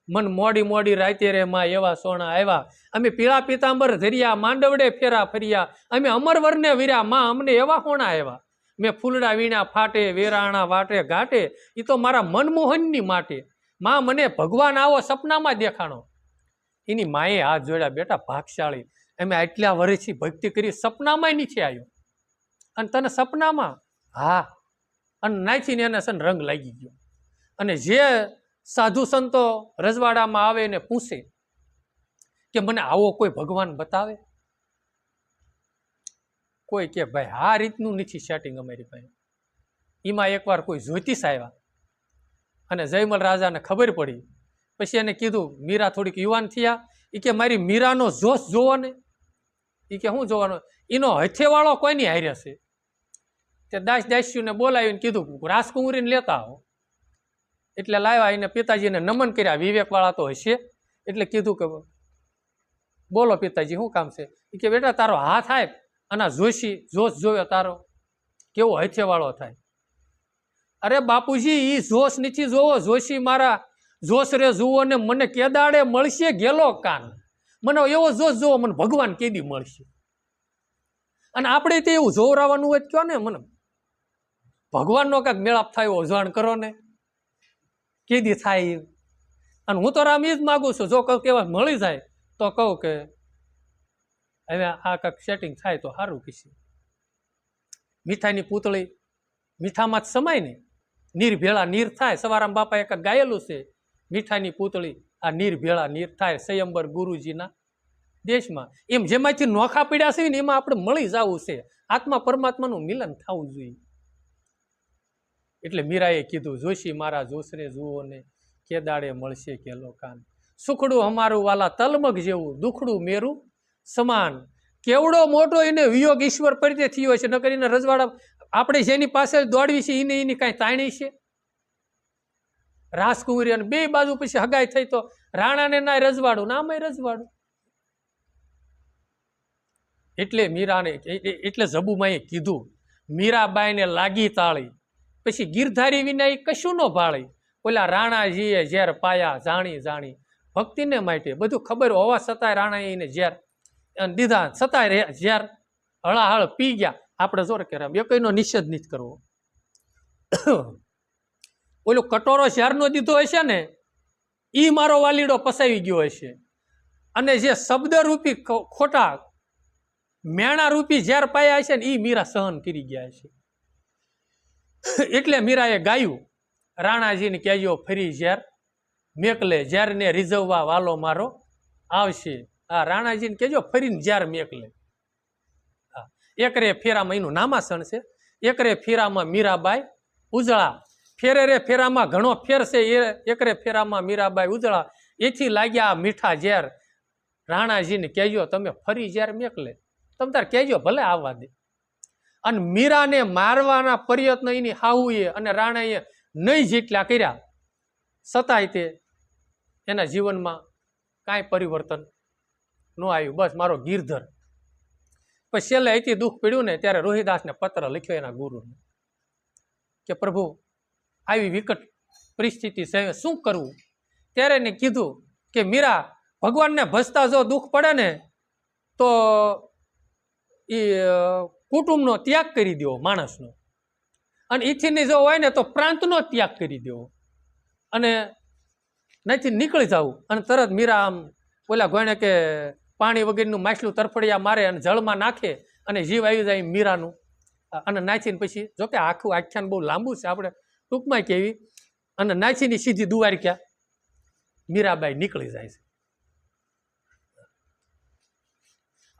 મન મોડી મોડી રાતે રે માં એવા સોણા આવ્યા, અમે પીળા પીતાંબર ધર્યા, માંડવડે ફેરા ફર્યા, અમે અમરવરને વીર્યા, માં અમને એવા હોણા આવ્યા. મેં ફૂલડા વીણા ફાટે, વેરાણા વાટે ઘાટે, એ તો મારા મનમોહનની માટે. માં મને ભગવાન આવો સપનામાં દેખાણો. એની માએ હાથ જોડ્યા, બેટા ભાગશાળી, અમે આટલા વર્ષથી ભક્તિ કરી, સપનામાં નથી આવ્યો, અને તને સપનામાં? હા. અને નાચીને એને સન રંગ લાગી ગયો. અને જે સાધુ સંતો રજવાડામાં આવે ને પૂછે કે મને આવો કોઈ ભગવાન બતાવે, કોઈ કે ભાઈ આ રીતનું નથી સેટિંગ અમારી પાસે. એમાં એકવાર કોઈ જ્યોતિષ આવ્યા અને જયમલ રાજાને ખબર પડી. પછી એને કીધું, મીરા થોડીક યુવાન થયા, એ કે મારી મીરાનો જોશ જોવો ને. એ કે શું જોવાનો? એનો હથેવાળો કોઈની હારે છે. તે દાસ્યુને બોલાવીને કીધું રાજકુંવરીને લેતા આવો. એટલે લાવ્યા, એને પિતાજીને નમન કર્યા, વિવેકવાળા તો હશે. એટલે કીધું કે બોલો પિતાજી શું કામ છે? એ કે બેટા તારો હાથ આપ અને જોશ જોયો તારો કેવો હથેવાળો થાય. અરે બાપુજી, એ જોશ નથી જોવો, જોશી મારા જોશ રે જુઓ ને મને કેદાડે મળશે ગેલો કાન. મને એવો જોશ જોવો, મને ભગવાન કેદી મળશે. અને આપણે તો એવું જોવરાવાનું હોય કયો ને, મને ભગવાનનો કાંઈક મેળાપ થાય ઓઝવાણ કરો ને, કેદી થાય. અને હું તો રામ એ જ માગું છું, જો કહું કેવા મળી જાય તો કહું કે હવે આ કાંઈક સેટિંગ થાય તો સારું કીશે. મીઠાઈની પૂતળી મીઠામાં જ સમાય ને, નીર ભેળા નીર થાય. સવારામ બાપા એક ગાયેલું છે, મીઠાઈની પૂતળી આ નીર ભેળા નીર થાય, સ્વયંબર ગુરુજીના દેશમાં. એમ જેમાંથી નોખા પીડ્યા છે ને એમાં આપણે મળી જવું છે, આત્મા પરમાત્માનું મિલન થવું જોઈએ. એટલે મીરાએ કીધું, જોશી મારા જોશરે જુઓ ને કેદાડે મળશે કેલો કાન. સુખડું અમારું વાલા તલમગ જેવું, દુખડું મેરું સમાન. કેવડો મોટો એને વિયોગ ઈશ્વર પરિચય થયો છે, ન કરીને રજવાડા આપણે જેની પાસે દોડવી છે એની કાંઈ તાણી છે. રાજકુંવરી અને બે બાજુ પછી હગાઈ થઈ તો રાણાને ના રજવાડું નામે રજવાડું. એટલે મીરાને એટલે જબુમાએ કીધું, મીરાબાઈને લાગી તાળી, પછી ગિરધારી વિના એ કશું ન ભાળી. ઓલા રાણાજીએ ઝેર પાયા જાણી ભક્તિને માટે, બધું ખબર હોવા છતાંય રાણાએ એને ઝેર દીધા, છતાંય ઝેર હળાહળ પી ગયા. આપણે જોર કે રામ એકનો નિષેધ નથી કરવો. ઓલો કટોરો ઝેરનો દીધો હશે ને, એ મારો વાલીડો પસાવી ગયો હશે. અને જે શબ્દરૂપી ખોટા મેણા રૂપી ઝેર પાયા હશે ને, એ મીરા સહન કરી ગયા છે. એટલે મીરાએ ગાયું, રાણાજીને કહેજો ફરી ઝેર મેકલે, ઝેરને રીઝવવા વાલો મારો આવશે. હા, રાણાજીને કહેજો ફરીને ઝેર મેકલે. હા, એકરે ફેરામાં એનું નામાસણ છે. એકરે ફેરામાં મીરાબાઈ ઉજળા, ફેરે રે ફેરામાં ઘણો ફેર છે. એકરે ફેરામાં મીરાબાઈ ઉજળા, એથી લાગ્યા મીઠા ઝેર. રાણાજીને કહેજો તમે ફરી ઝેર મેકલે, તમે તાર કહેજો ભલે આવવા દે. અને મીરાને મારવાના પ્રયત્ન એની હાહુએ અને રાણાએ નહીં જેટલા કર્યા, છતાંય તે એના જીવનમાં કાંઈ પરિવર્તન ન આવ્યું. બસ મારો ગિરધર. પછી છેલ્લે અહીંથી દુઃખ પડ્યું ને ત્યારે રોહિદાસને પત્ર લખ્યો એના ગુરુને કે પ્રભુ આવી વિકટ પરિસ્થિતિ છે, શું કરવું? ત્યારે એને કીધું કે મીરા, ભગવાનને ભજતા જો દુઃખ પડે ને તો એ કુટુંબનો ત્યાગ કરી દેવો માણસનો, અને એથી જો હોય ને તો પ્રાંતનો ત્યાગ કરી દેવો, અને નથી નીકળી જવું. અને તરત મીરા આમ ઓલા ગોણે કે પાણી વગરનું માછલું તરફડિયા મારે અને જળમાં નાખે અને જીવ આવી જાય મીરાનું. અને નાચીને પછી જોકે આખું આખ્યાન બહુ લાંબુ છે, આપણે ટૂંકમાં કેવી. અને નાચીની સીધી દ્વારકા મીરાબાઈ નીકળી જાય છે.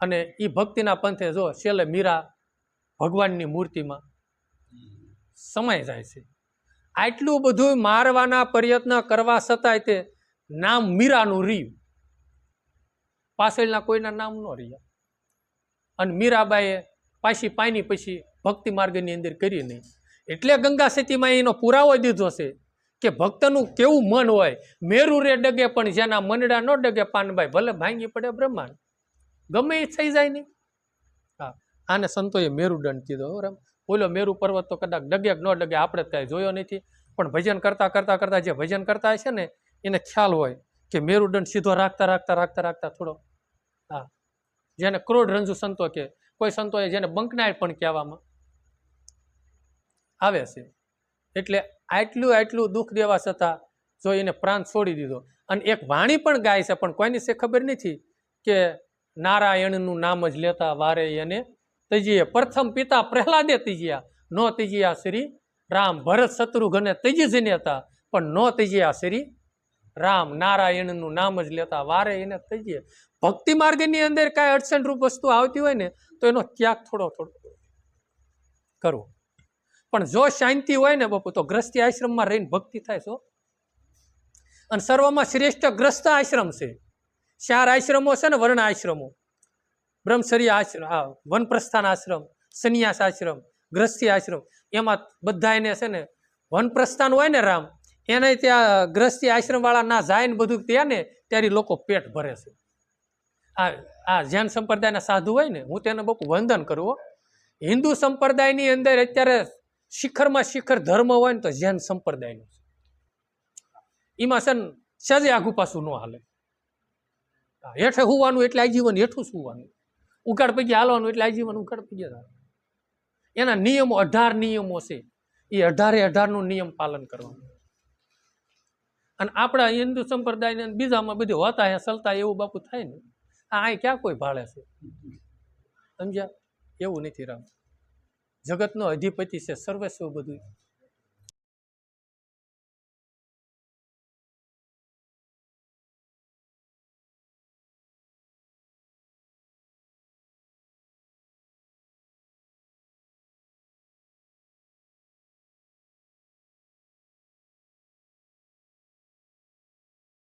અને એ ભક્તિના પંથે જો છેલ્લે મીરા ભગવાનની મૂર્તિમાં સમાઈ જાય છે. આટલું બધું મારવાના પ્રયત્ન કરવા છતાંય તે નામ મીરાનું રહ્યું, પાછળના કોઈના નામ ન રહ્યા. અને મીરાબાઈએ પાછી પાની પછી ભક્તિ માર્ગની અંદર કરી નહીં. એટલે ગંગા સતીમાં એનો પુરાવો દીધો છે કે ભક્તનું કેવું મન હોય. મેરુ રે ડગે પણ જેના મનડા ન ડગે પાનભાઈ, ભલે ભાંગી પડે બ્રહ્માંડ, ગમે એ થઈ જાય નહીં. હા, આને સંતોએ મેરુદંડ કીધો. રામ બોલો મેરુ પર્વત તો કદાચ ડગે ન ડગે આપણે કાંઈ જોયો નથી, પણ ભજન કરતા કરતા કરતા જે ભજન કરતા હશે ને એને ખ્યાલ હોય કે મેરુદંડ સીધો રાખતા રાખતા રાખતા રાખતા થોડો, હા, જેને કરોડ રંજુ સંતો કે, કોઈ સંતોએ જેને બંકનાય પણ કહેવામાં આવે છે. એટલે આટલું દુઃખ દેવા છતાં જો એને પ્રાણ છોડી દીધો. અને એક વાણી પણ ગાય છે, પણ કોઈની છે ખબર નથી કે નારાયણનું નામ જ લેતા વારે એને ત્યજીએ. પ્રથમ પિતા પ્રહલાદે ત્યજ્યા, નો ત્યજ્યા શ્રી રામ. ભરત શત્રુઘ્ને ત્યજી જઈને હતા, પણ નો ત્યજ્યા શ્રી રામ. નારાયણનું નામ જ લેતા વારે એને ત્યજીએ. ભક્તિ માર્ગની અંદર કાંઈ અડચણ રૂપ વસ્તુ આવતી હોય ને તો એનો ત્યાગ થોડો કરવો. પણ જો શાંતિ હોય ને બાપુ તો ગ્રસ્તી આશ્રમમાં રહીને ભક્તિ થાય છો. અને સર્વમાં શ્રેષ્ઠ ગ્રસ્ત આશ્રમ છે. 4 આશ્રમો છે ને, વર્ણ આશ્રમો, બ્રહ્મચર્ય આશ્રમ, વનપ્રસ્થાન આશ્રમ, સંન્યાસ આશ્રમ, ગ્રસ્તી આશ્રમ. એમાં બધા એને છે ને વનપ્રસ્થાન હોય ને રામ, એને ત્યાં ગ્રસ્તી આશ્રમ વાળા ના જાય ને બધું ત્યાં ને ત્યારે લોકો પેટ ભરે છે. આ જૈન સંપ્રદાયના સાધુ હોય ને, હું તેને બહુ વંદન કરું. હિન્દુ સંપ્રદાયની અંદર અત્યારે શિખરમાં શિખર ધર્મ હોય ને તો જૈન સંપ્રદાયનો છે. એમાં છે ને સજે આઘું પાછું ન હાલે. હેઠે હુવાનું એટલે આજીવન હેઠું સુવાનું, ઉઘાડ પૈકી હાલવાનું એટલે આજીવન ઉઘાડ પૈકી હાલવાનું. એના નિયમો 18 નિયમો છે. એ 18 નિયમ પાલન કરવાનું. અને આપણા હિન્દુ સંપ્રદાયને બીજામાં બધું હોતા હે ચલતા એવું બાપુ થાય ને, આ ક્યાં કોઈ ભાળે છે? સમજ્યા? એવું નથી રામ. જગતનો અધિપતિ છે, સર્વસ્વ બધું